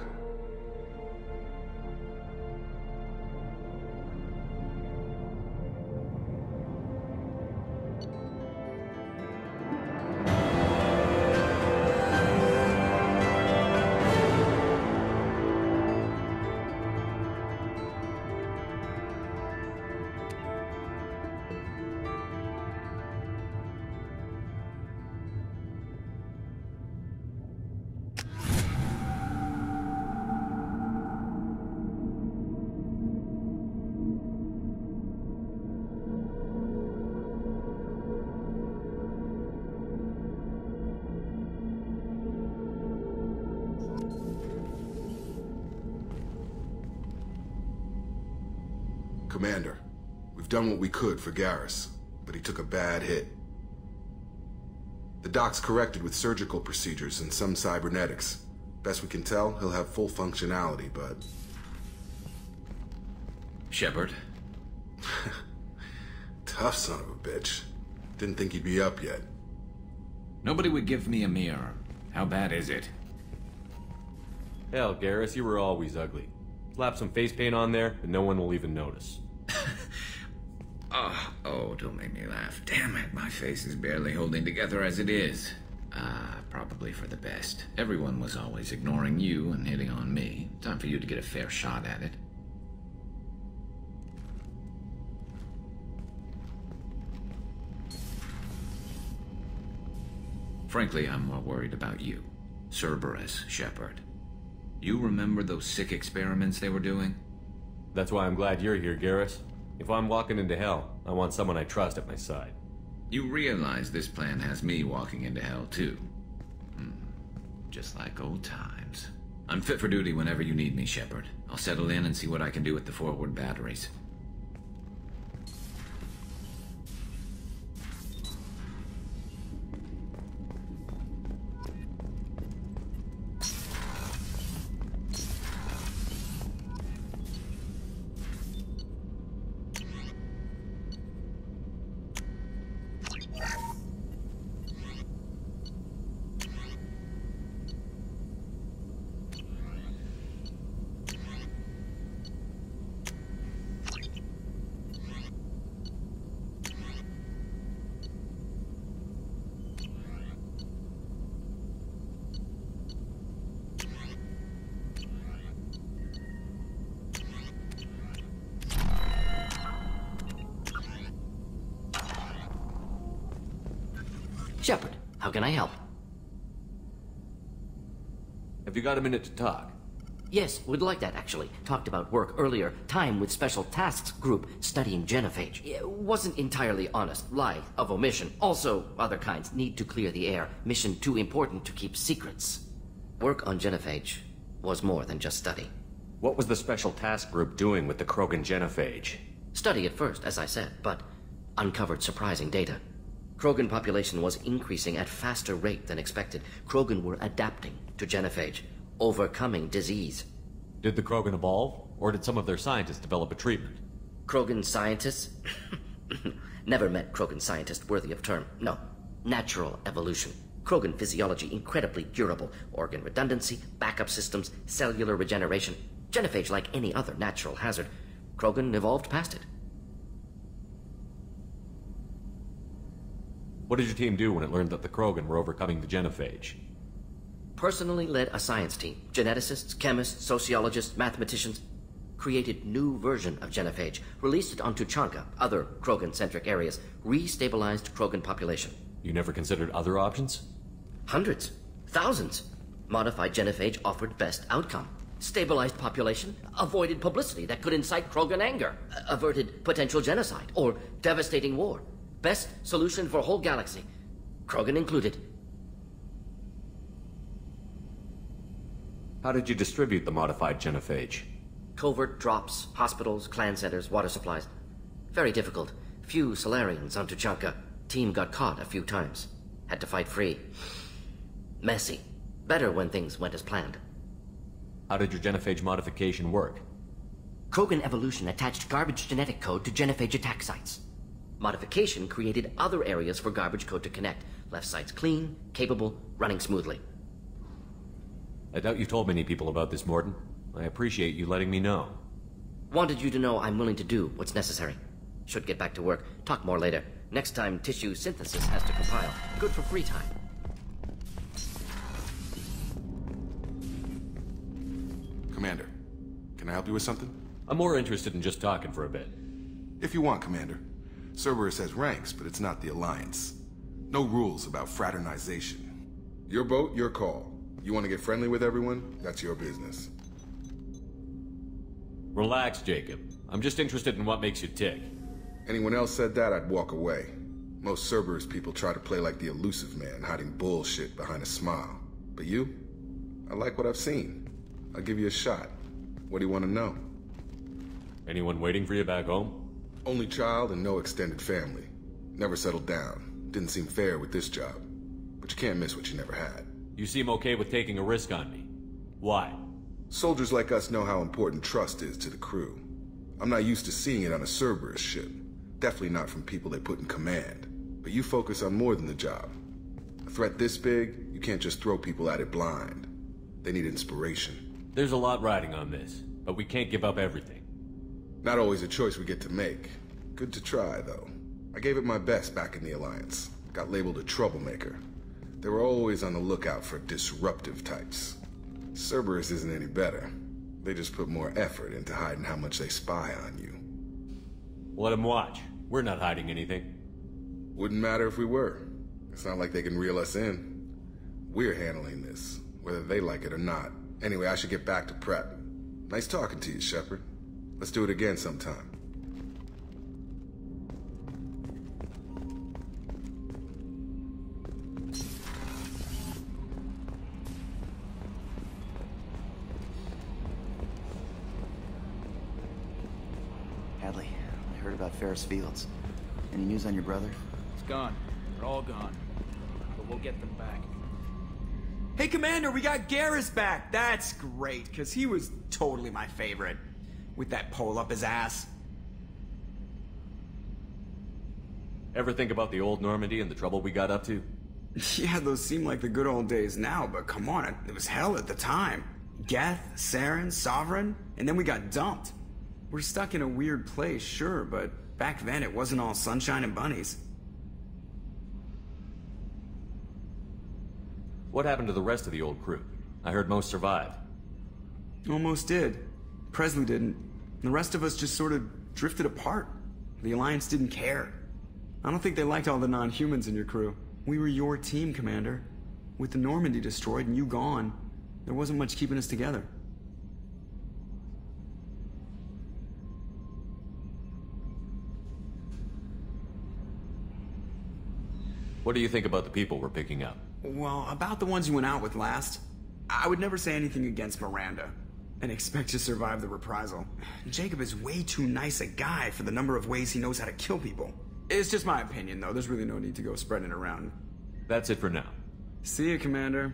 Commander, we've done what we could for Garrus, but he took a bad hit. The doc's corrected with surgical procedures and some cybernetics. Best we can tell, he'll have full functionality, but... Shepard? Tough son of a bitch. Didn't think he'd be up yet. Nobody would give me a mirror. How bad is it? Hell, Garrus, you were always ugly. Slap some face paint on there, and no one will even notice. Oh, don't make me laugh. Damn it, my face is barely holding together as it is. Probably for the best. Everyone was always ignoring you and hitting on me. Time for you to get a fair shot at it. Frankly, I'm more worried about you. Cerberus, Shepard. You remember those sick experiments they were doing? That's why I'm glad you're here, Garrus. If I'm walking into hell, I want someone I trust at my side. You realize this plan has me walking into hell, too. Just like old times. I'm fit for duty whenever you need me, Shepard. I'll settle in and see what I can do with the forward batteries. Shepard, how can I help? Have you got a minute to talk? Yes, would like that, actually. Talked about work earlier. Time with Special Tasks Group studying genophage. Wasn't entirely honest. Lie of omission. Also, other kinds. Need to clear the air. Mission too important to keep secrets. Work on genophage was more than just study. What was the Special Task Group doing with the Krogan genophage? Study at first, as I said, but uncovered surprising data. Krogan population was increasing at faster rate than expected. Krogan were adapting to genophage, overcoming disease. Did the Krogan evolve, or did some of their scientists develop a treatment? Krogan scientists? Never met Krogan scientist worthy of term. No. Natural evolution. Krogan physiology incredibly durable. Organ redundancy, backup systems, cellular regeneration. Genophage like any other natural hazard. Krogan evolved past it. What did your team do when it learned that the Krogan were overcoming the genophage? personally led a science team. Geneticists, chemists, sociologists, mathematicians. Created new version of genophage. Released it on Tuchanka, other Krogan-centric areas. Restabilized Krogan population. You never considered other options? Hundreds. Thousands. Modified genophage offered best outcome. Stabilized population, avoided publicity that could incite Krogan anger, averted potential genocide or devastating war. Best solution for whole galaxy, Krogan included. How did you distribute the modified genophage? Covert drops, hospitals, clan centers, water supplies. Very difficult. Few Solarians on Tuchanka. Team got caught a few times. Had to fight free. Messy. Better when things went as planned. How did your genophage modification work? Krogan evolution attached garbage genetic code to genophage attack sites. Modification created other areas for garbage code to connect. Left sites clean, capable, running smoothly. I doubt you told many people about this, Mordin. I appreciate you letting me know. Wanted you to know I'm willing to do what's necessary. Should get back to work. Talk more later. Next time tissue synthesis has to compile. Good for free time. Commander, can I help you with something? I'm more interested in just talking for a bit. If you want, Commander. Cerberus has ranks, but it's not the Alliance. No rules about fraternization. Your boat, your call. You want to get friendly with everyone? That's your business. Relax, Jacob. I'm just interested in what makes you tick. Anyone else said that, I'd walk away. Most Cerberus people try to play like the elusive man, hiding bullshit behind a smile. But you? I like what I've seen. I'll give you a shot. What do you want to know? Anyone waiting for you back home? Only child and no extended family. Never settled down. Didn't seem fair with this job. But you can't miss what you never had. You seem okay with taking a risk on me. Why? Soldiers like us know how important trust is to the crew. I'm not used to seeing it on a Cerberus ship. Definitely not from people they put in command. But you focus on more than the job. A threat this big, you can't just throw people at it blind. They need inspiration. There's a lot riding on this, but we can't give up everything. Not always a choice we get to make. Good to try, though. I gave it my best back in the Alliance. Got labeled a troublemaker. They were always on the lookout for disruptive types. Cerberus isn't any better. They just put more effort into hiding how much they spy on you. Let them watch. We're not hiding anything. Wouldn't matter if we were. It's not like they can reel us in. We're handling this, whether they like it or not. Anyway, I should get back to prep. Nice talking to you, Shepard. Let's do it again sometime. Hadley, I heard about Ferris Fields. Any news on your brother? It's gone. They're all gone. But we'll get them back. Hey, Commander, we got Garrus back. That's great, because he was totally my favorite. With that pole up his ass. Ever think about the old Normandy and the trouble we got up to? Yeah, those seem like the good old days now, but come on, it was hell at the time. Geth, Saren, Sovereign, and then we got dumped. We're stuck in a weird place, sure, but back then it wasn't all sunshine and bunnies. What happened to the rest of the old crew? I heard most survived. Almost did. Presley didn't. The rest of us just sort of drifted apart. The Alliance didn't care. I don't think they liked all the non-humans in your crew. We were your team, Commander. With the Normandy destroyed and you gone, there wasn't much keeping us together. What do you think about the people we're picking up? Well, about the ones you went out with last, I would never say anything against Miranda. And expect to survive the reprisal. Jacob is way too nice a guy for the number of ways he knows how to kill people. It's just my opinion, though. There's really no need to go spreading it around. That's it for now. See you, Commander.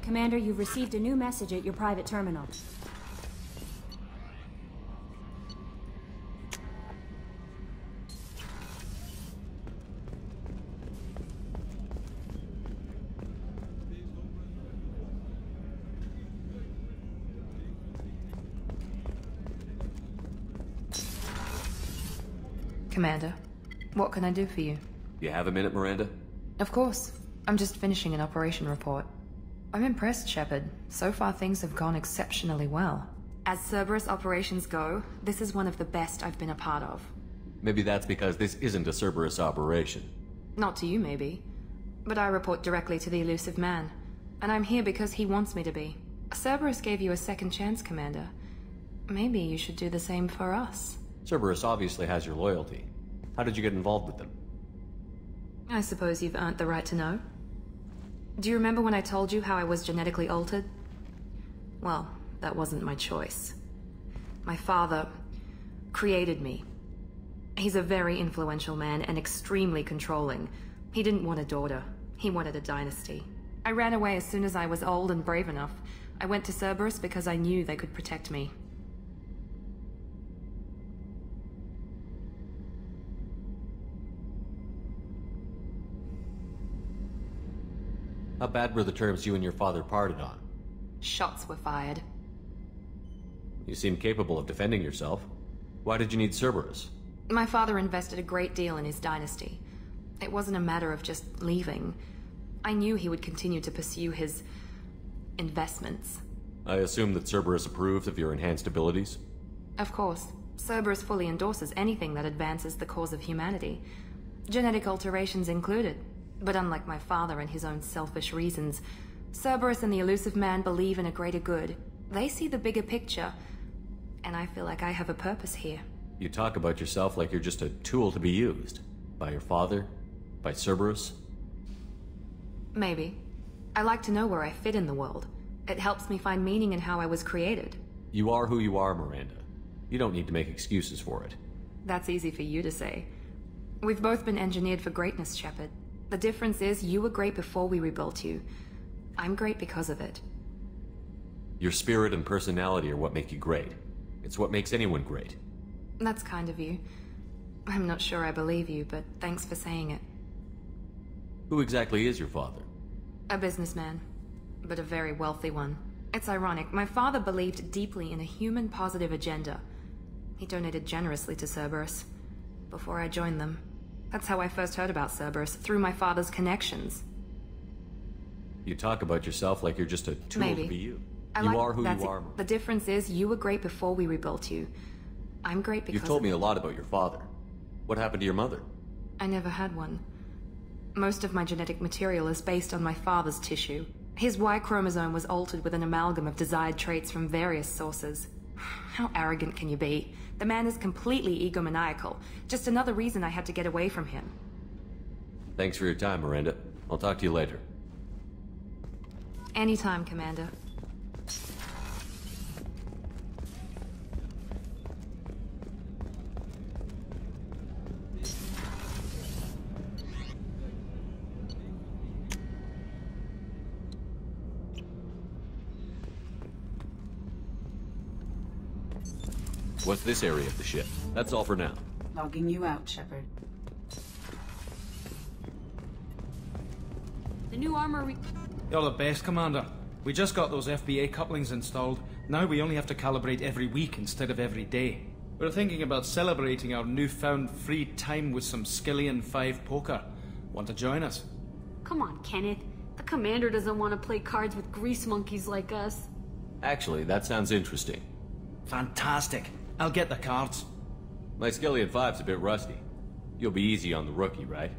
Commander, you've received a new message at your private terminal. Commander, what can I do for you? You have a minute, Miranda? Of course. I'm just finishing an operation report. I'm impressed, Shepard. So far things have gone exceptionally well. As Cerberus operations go, this is one of the best I've been a part of. Maybe that's because this isn't a Cerberus operation. Not to you, maybe. But I report directly to the elusive man. And I'm here because he wants me to be. Cerberus gave you a second chance, Commander. Maybe you should do the same for us. Cerberus obviously has your loyalty. How did you get involved with them? I suppose you've earned the right to know. Do you remember when I told you how I was genetically altered? Well, that wasn't my choice. My father created me. He's a very influential man and extremely controlling. He didn't want a daughter. He wanted a dynasty. I ran away as soon as I was old and brave enough. I went to Cerberus because I knew they could protect me. How bad were the terms you and your father parted on? Shots were fired. You seem capable of defending yourself. Why did you need Cerberus? My father invested a great deal in his dynasty. It wasn't a matter of just leaving. I knew he would continue to pursue his investments. I assume that Cerberus approved of your enhanced abilities? Of course. Cerberus fully endorses anything that advances the cause of humanity. Genetic alterations included. But unlike my father and his own selfish reasons, Cerberus and the elusive man believe in a greater good. They see the bigger picture, and I feel like I have a purpose here. You talk about yourself like you're just a tool to be used. By your father? By Cerberus? Maybe. I like to know where I fit in the world. It helps me find meaning in how I was created. You are who you are, Miranda. You don't need to make excuses for it. That's easy for you to say. We've both been engineered for greatness, Shepard. The difference is you were great before we rebuilt you. I'm great because of it. Your spirit and personality are what make you great. It's what makes anyone great. That's kind of you. I'm not sure I believe you, but thanks for saying it. Who exactly is your father? A businessman, but a very wealthy one. It's ironic. My father believed deeply in a human-positive agenda. He donated generously to Cerberus before I joined them. That's how I first heard about Cerberus, through my father's connections. You talk about yourself like you're just a tool to be you. You are who you are. The difference is you were great before we rebuilt you. I'm great because You've told me a lot about your father. What happened to your mother? I never had one. Most of my genetic material is based on my father's tissue. His Y chromosome was altered with an amalgam of desired traits from various sources. How arrogant can you be? The man is completely egomaniacal. Just another reason I had to get away from him. Thanks for your time, Miranda. I'll talk to you later. Anytime, Commander. What's this area of the ship? That's all for now. Logging you out, Shepard. The new armor You're the best, Commander. We just got those FBA couplings installed. Now we only have to calibrate every week instead of every day. We're thinking about celebrating our newfound free time with some Skillian 5 poker. Want to join us? Come on, Kenneth. The commander doesn't want to play cards with grease monkeys like us. Actually, that sounds interesting. Fantastic. I'll get the cards. My Skillian 5's a bit rusty. You'll be easy on the rookie, right?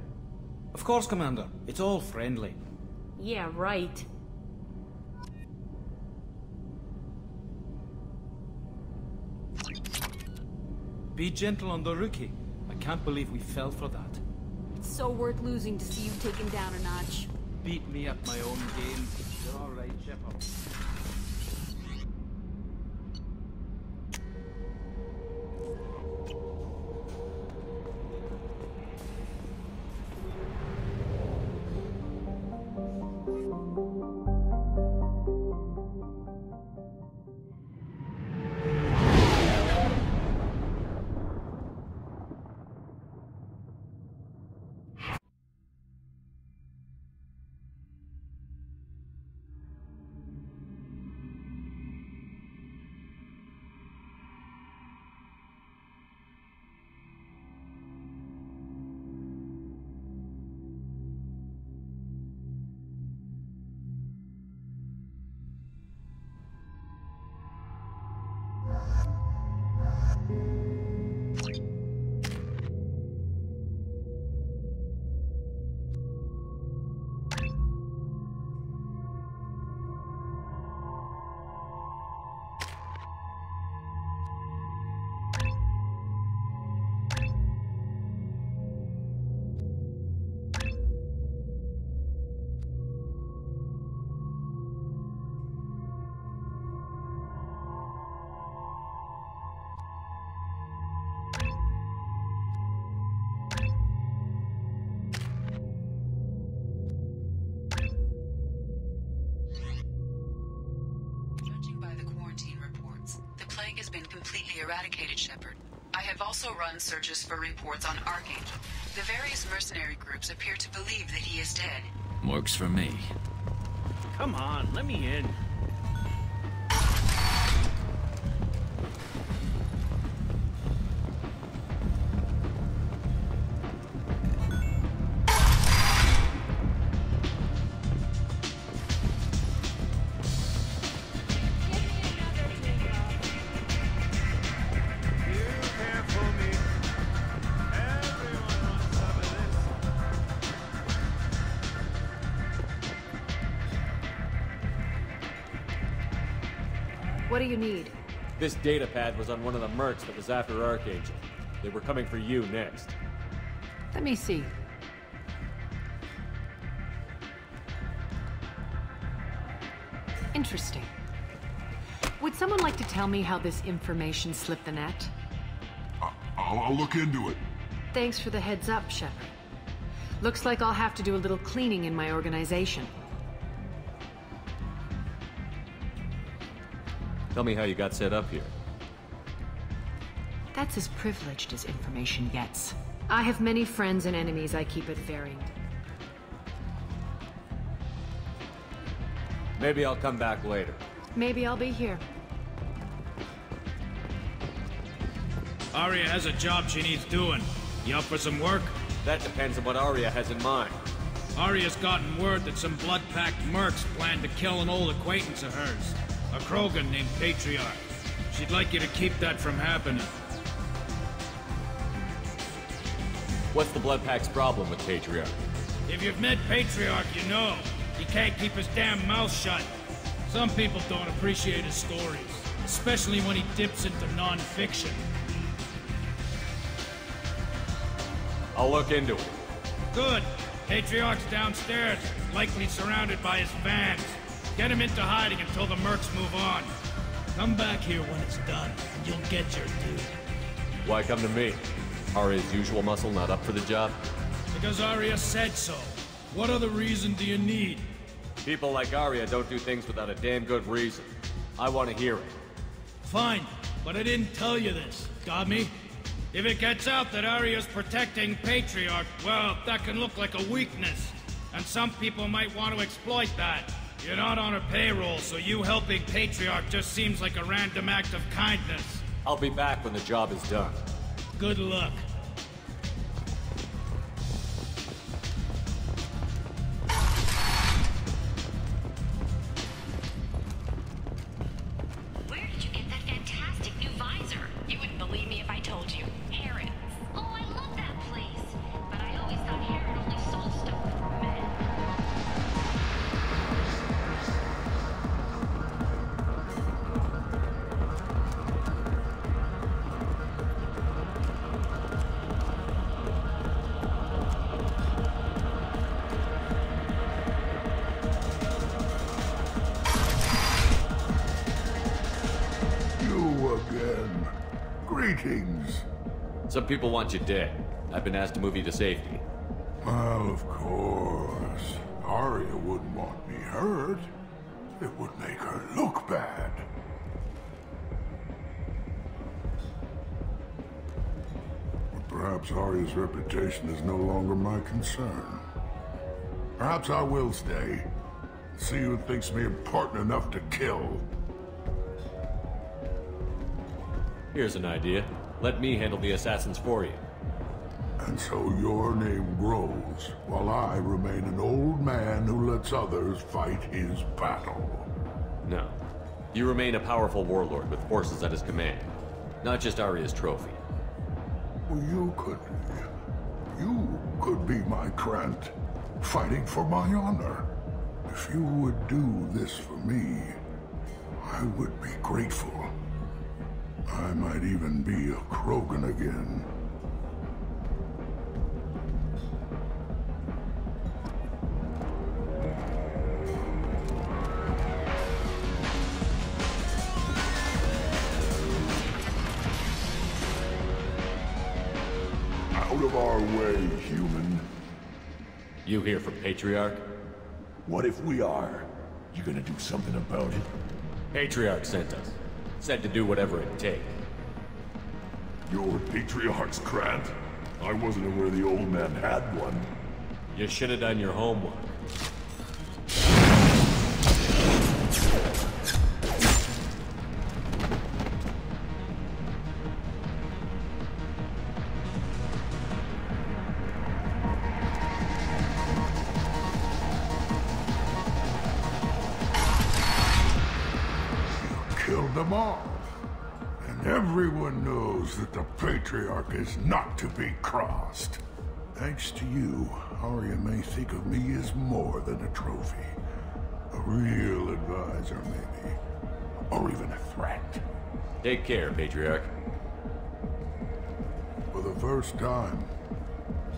Of course, Commander. It's all friendly. Yeah, right. Be gentle on the rookie. I can't believe we fell for that. It's so worth losing to see you taken down a notch. Beat me at my own game. You're all right, Shepard. has been completely eradicated, Shepard. I have also run searches for reports on Archangel. The various mercenary groups appear to believe that he is dead. Works for me. Come on, let me in. What do you need? This data pad was on one of the mercs that was after Archangel. They were coming for you next. Let me see. Interesting. Would someone like to tell me how this information slipped the net? I'll look into it. Thanks for the heads up, Shepard. Looks like I'll have to do a little cleaning in my organization. Tell me how you got set up here. That's as privileged as information gets. I have many friends and enemies I keep at varying. Maybe I'll come back later. Maybe I'll be here. Arya has a job she needs doing. You up for some work? That depends on what Arya has in mind. Arya's gotten word that some blood-packed mercs plan to kill an old acquaintance of hers. A Krogan named Patriarch. She'd like you to keep that from happening. What's the Bloodpack's problem with Patriarch? If you've met Patriarch, you know. He can't keep his damn mouth shut. Some people don't appreciate his stories, especially when he dips into non-fiction. I'll look into it. Good. Patriarch's downstairs, likely surrounded by his fans. Get him into hiding until the mercs move on. Come back here when it's done, and you'll get your due. Why come to me? Arya's usual muscle not up for the job? Because Arya said so. What other reason do you need? People like Arya don't do things without a damn good reason. I want to hear it. Fine, but I didn't tell you this. Got me? If it gets out that Arya's protecting Patriarch, well, that can look like a weakness. And some people might want to exploit that. You're not on her payroll, so you helping Patriarch just seems like a random act of kindness. I'll be back when the job is done. Good luck. Where did you get that fantastic new visor? You wouldn't believe me if I told you. Harrods. Oh, I love that place. But I always thought Harrod only sold stuff for men. Again. Greetings. Some people want you dead. I've been asked to move you to safety. Well, of course. Arya wouldn't want me hurt. It would make her look bad. But perhaps Arya's reputation is no longer my concern. Perhaps I will stay. See who thinks me important enough to kill. Here's an idea. Let me handle the assassins for you. And so your name grows, while I remain an old man who lets others fight his battle. No. You remain a powerful warlord with forces at his command. Not just Arya's trophy. Well, you could be my Krant, fighting for my honor. If you would do this for me, I would be grateful. I might even be a Krogan again. Out of our way, human. You here for Patriarch? What if we are? You gonna do something about it? Patriarch sent us. Said to do whatever it takes. Your Patriarch's Grant? I wasn't aware the old man had one. You should have done your homework. Killed them all. And everyone knows that the Patriarch is not to be crossed. Thanks to you, Arya may think of me as more than a trophy. A real advisor, maybe. Or even a threat. Take care, Patriarch. For the first time,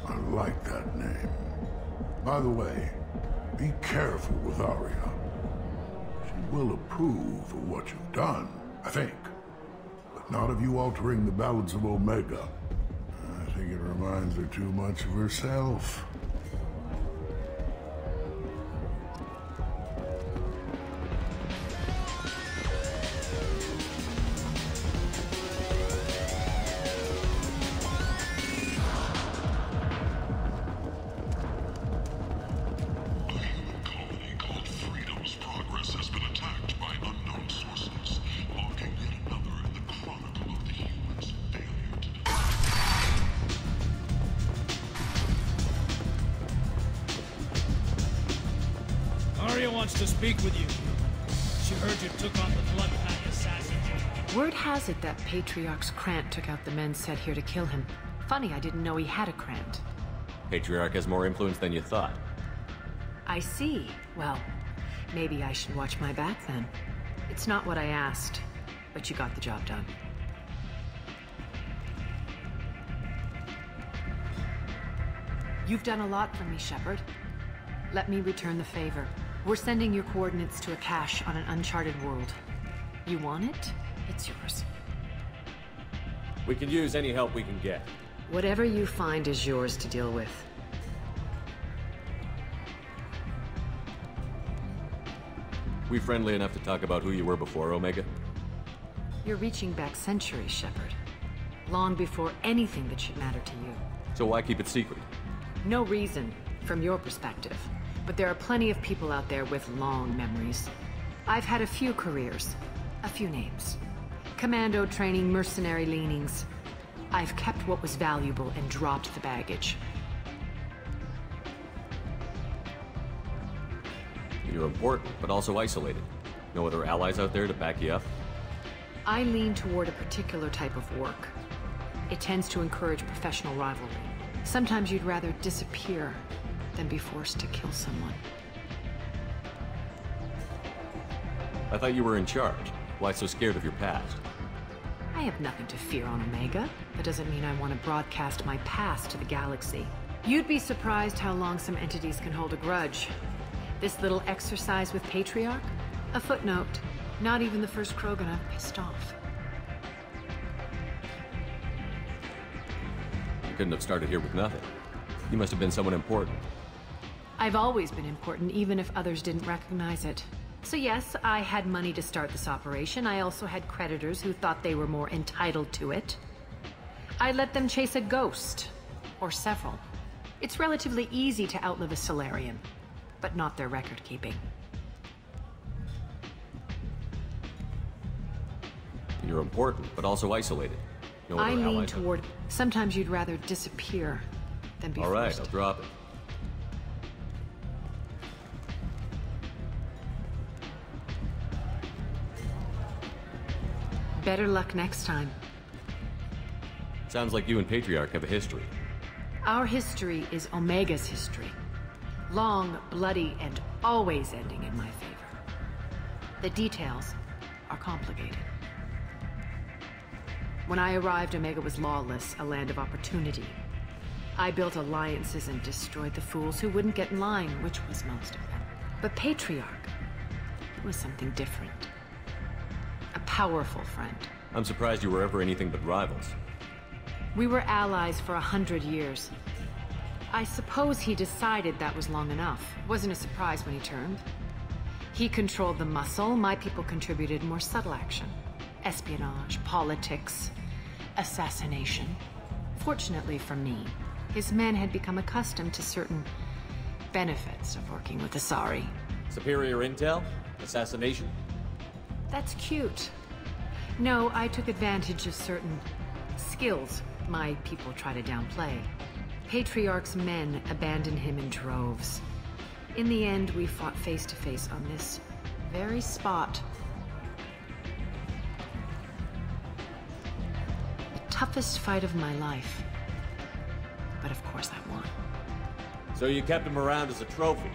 I like that name. By the way, be careful with Arya. She will approve of what you've done, I think. But not of you altering the balance of Omega. I think it reminds her too much of herself. Wants to speak with you. She heard you took on the Blood Pact assassins. Word has it that Patriarch's Krant took out the men set here to kill him. Funny, I didn't know he had a Krant. Patriarch has more influence than you thought. I see. Well, maybe I should watch my back then. It's not what I asked, but you got the job done. You've done a lot for me, Shepard. Let me return the favor. We're sending your coordinates to a cache on an uncharted world. You want it? It's yours. We can use any help we can get. Whatever you find is yours to deal with. We friendly enough to talk about who you were before, Omega? You're reaching back centuries, Shepard. Long before anything that should matter to you. So why keep it secret? No reason, from your perspective. But there are plenty of people out there with long memories. I've had a few careers, a few names. Commando training, mercenary leanings. I've kept what was valuable and dropped the baggage. You're important, but also isolated. No other allies out there to back you up? I lean toward a particular type of work. It tends to encourage professional rivalry. Sometimes you'd rather disappear than be forced to kill someone. I thought you were in charge. Why so scared of your past? I have nothing to fear on Omega. That doesn't mean I want to broadcast my past to the galaxy. You'd be surprised how long some entities can hold a grudge. This little exercise with Patriarch? A footnote. Not even the first Krogan I've pissed off. You couldn't have started here with nothing. You must have been someone important. I've always been important, even if others didn't recognize it. So yes, I had money to start this operation. I also had creditors who thought they were more entitled to it. I let them chase a ghost. Or several. It's relatively easy to outlive a Solarian, but not their record-keeping. You're important, but also isolated. No other I lean allies toward... Sometimes you'd rather disappear than be All right, forced. I'll drop it. Better luck next time. Sounds like you and Patriarch have a history. Our history is Omega's history. Long, bloody, and always ending in my favor. The details are complicated. When I arrived, Omega was lawless, a land of opportunity. I built alliances and destroyed the fools who wouldn't get in line, which was most of them. But Patriarch was something different. A powerful friend. I'm surprised you were ever anything but rivals. We were allies for 100 years. I suppose he decided that was long enough. Wasn't a surprise when he turned. He controlled the muscle, my people contributed more subtle action. Espionage, politics, assassination. Fortunately for me, his men had become accustomed to certain benefits of working with Asari. Superior intel? Assassination? That's cute. No, I took advantage of certain skills my people try to downplay. Patriarch's men abandoned him in droves. In the end, we fought face to face on this very spot. The toughest fight of my life. But of course I won. So you kept him around as a trophy?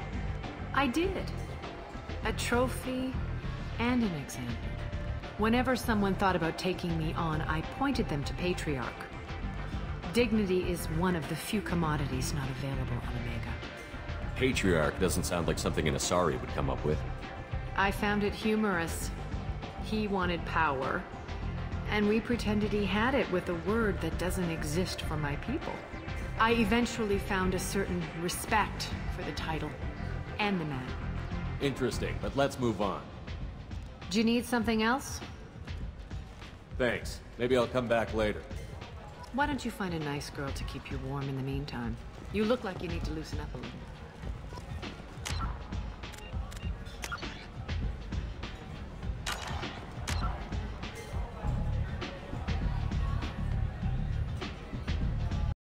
I did. A trophy and an example. Whenever someone thought about taking me on, I pointed them to Patriarch. Dignity is one of the few commodities not available on Omega. Patriarch doesn't sound like something an Asari would come up with. I found it humorous. He wanted power, and we pretended he had it with a word that doesn't exist for my people. I eventually found a certain respect for the title and the man. Interesting, but let's move on. Do you need something else? Thanks. Maybe I'll come back later. Why don't you find a nice girl to keep you warm in the meantime? You look like you need to loosen up a little.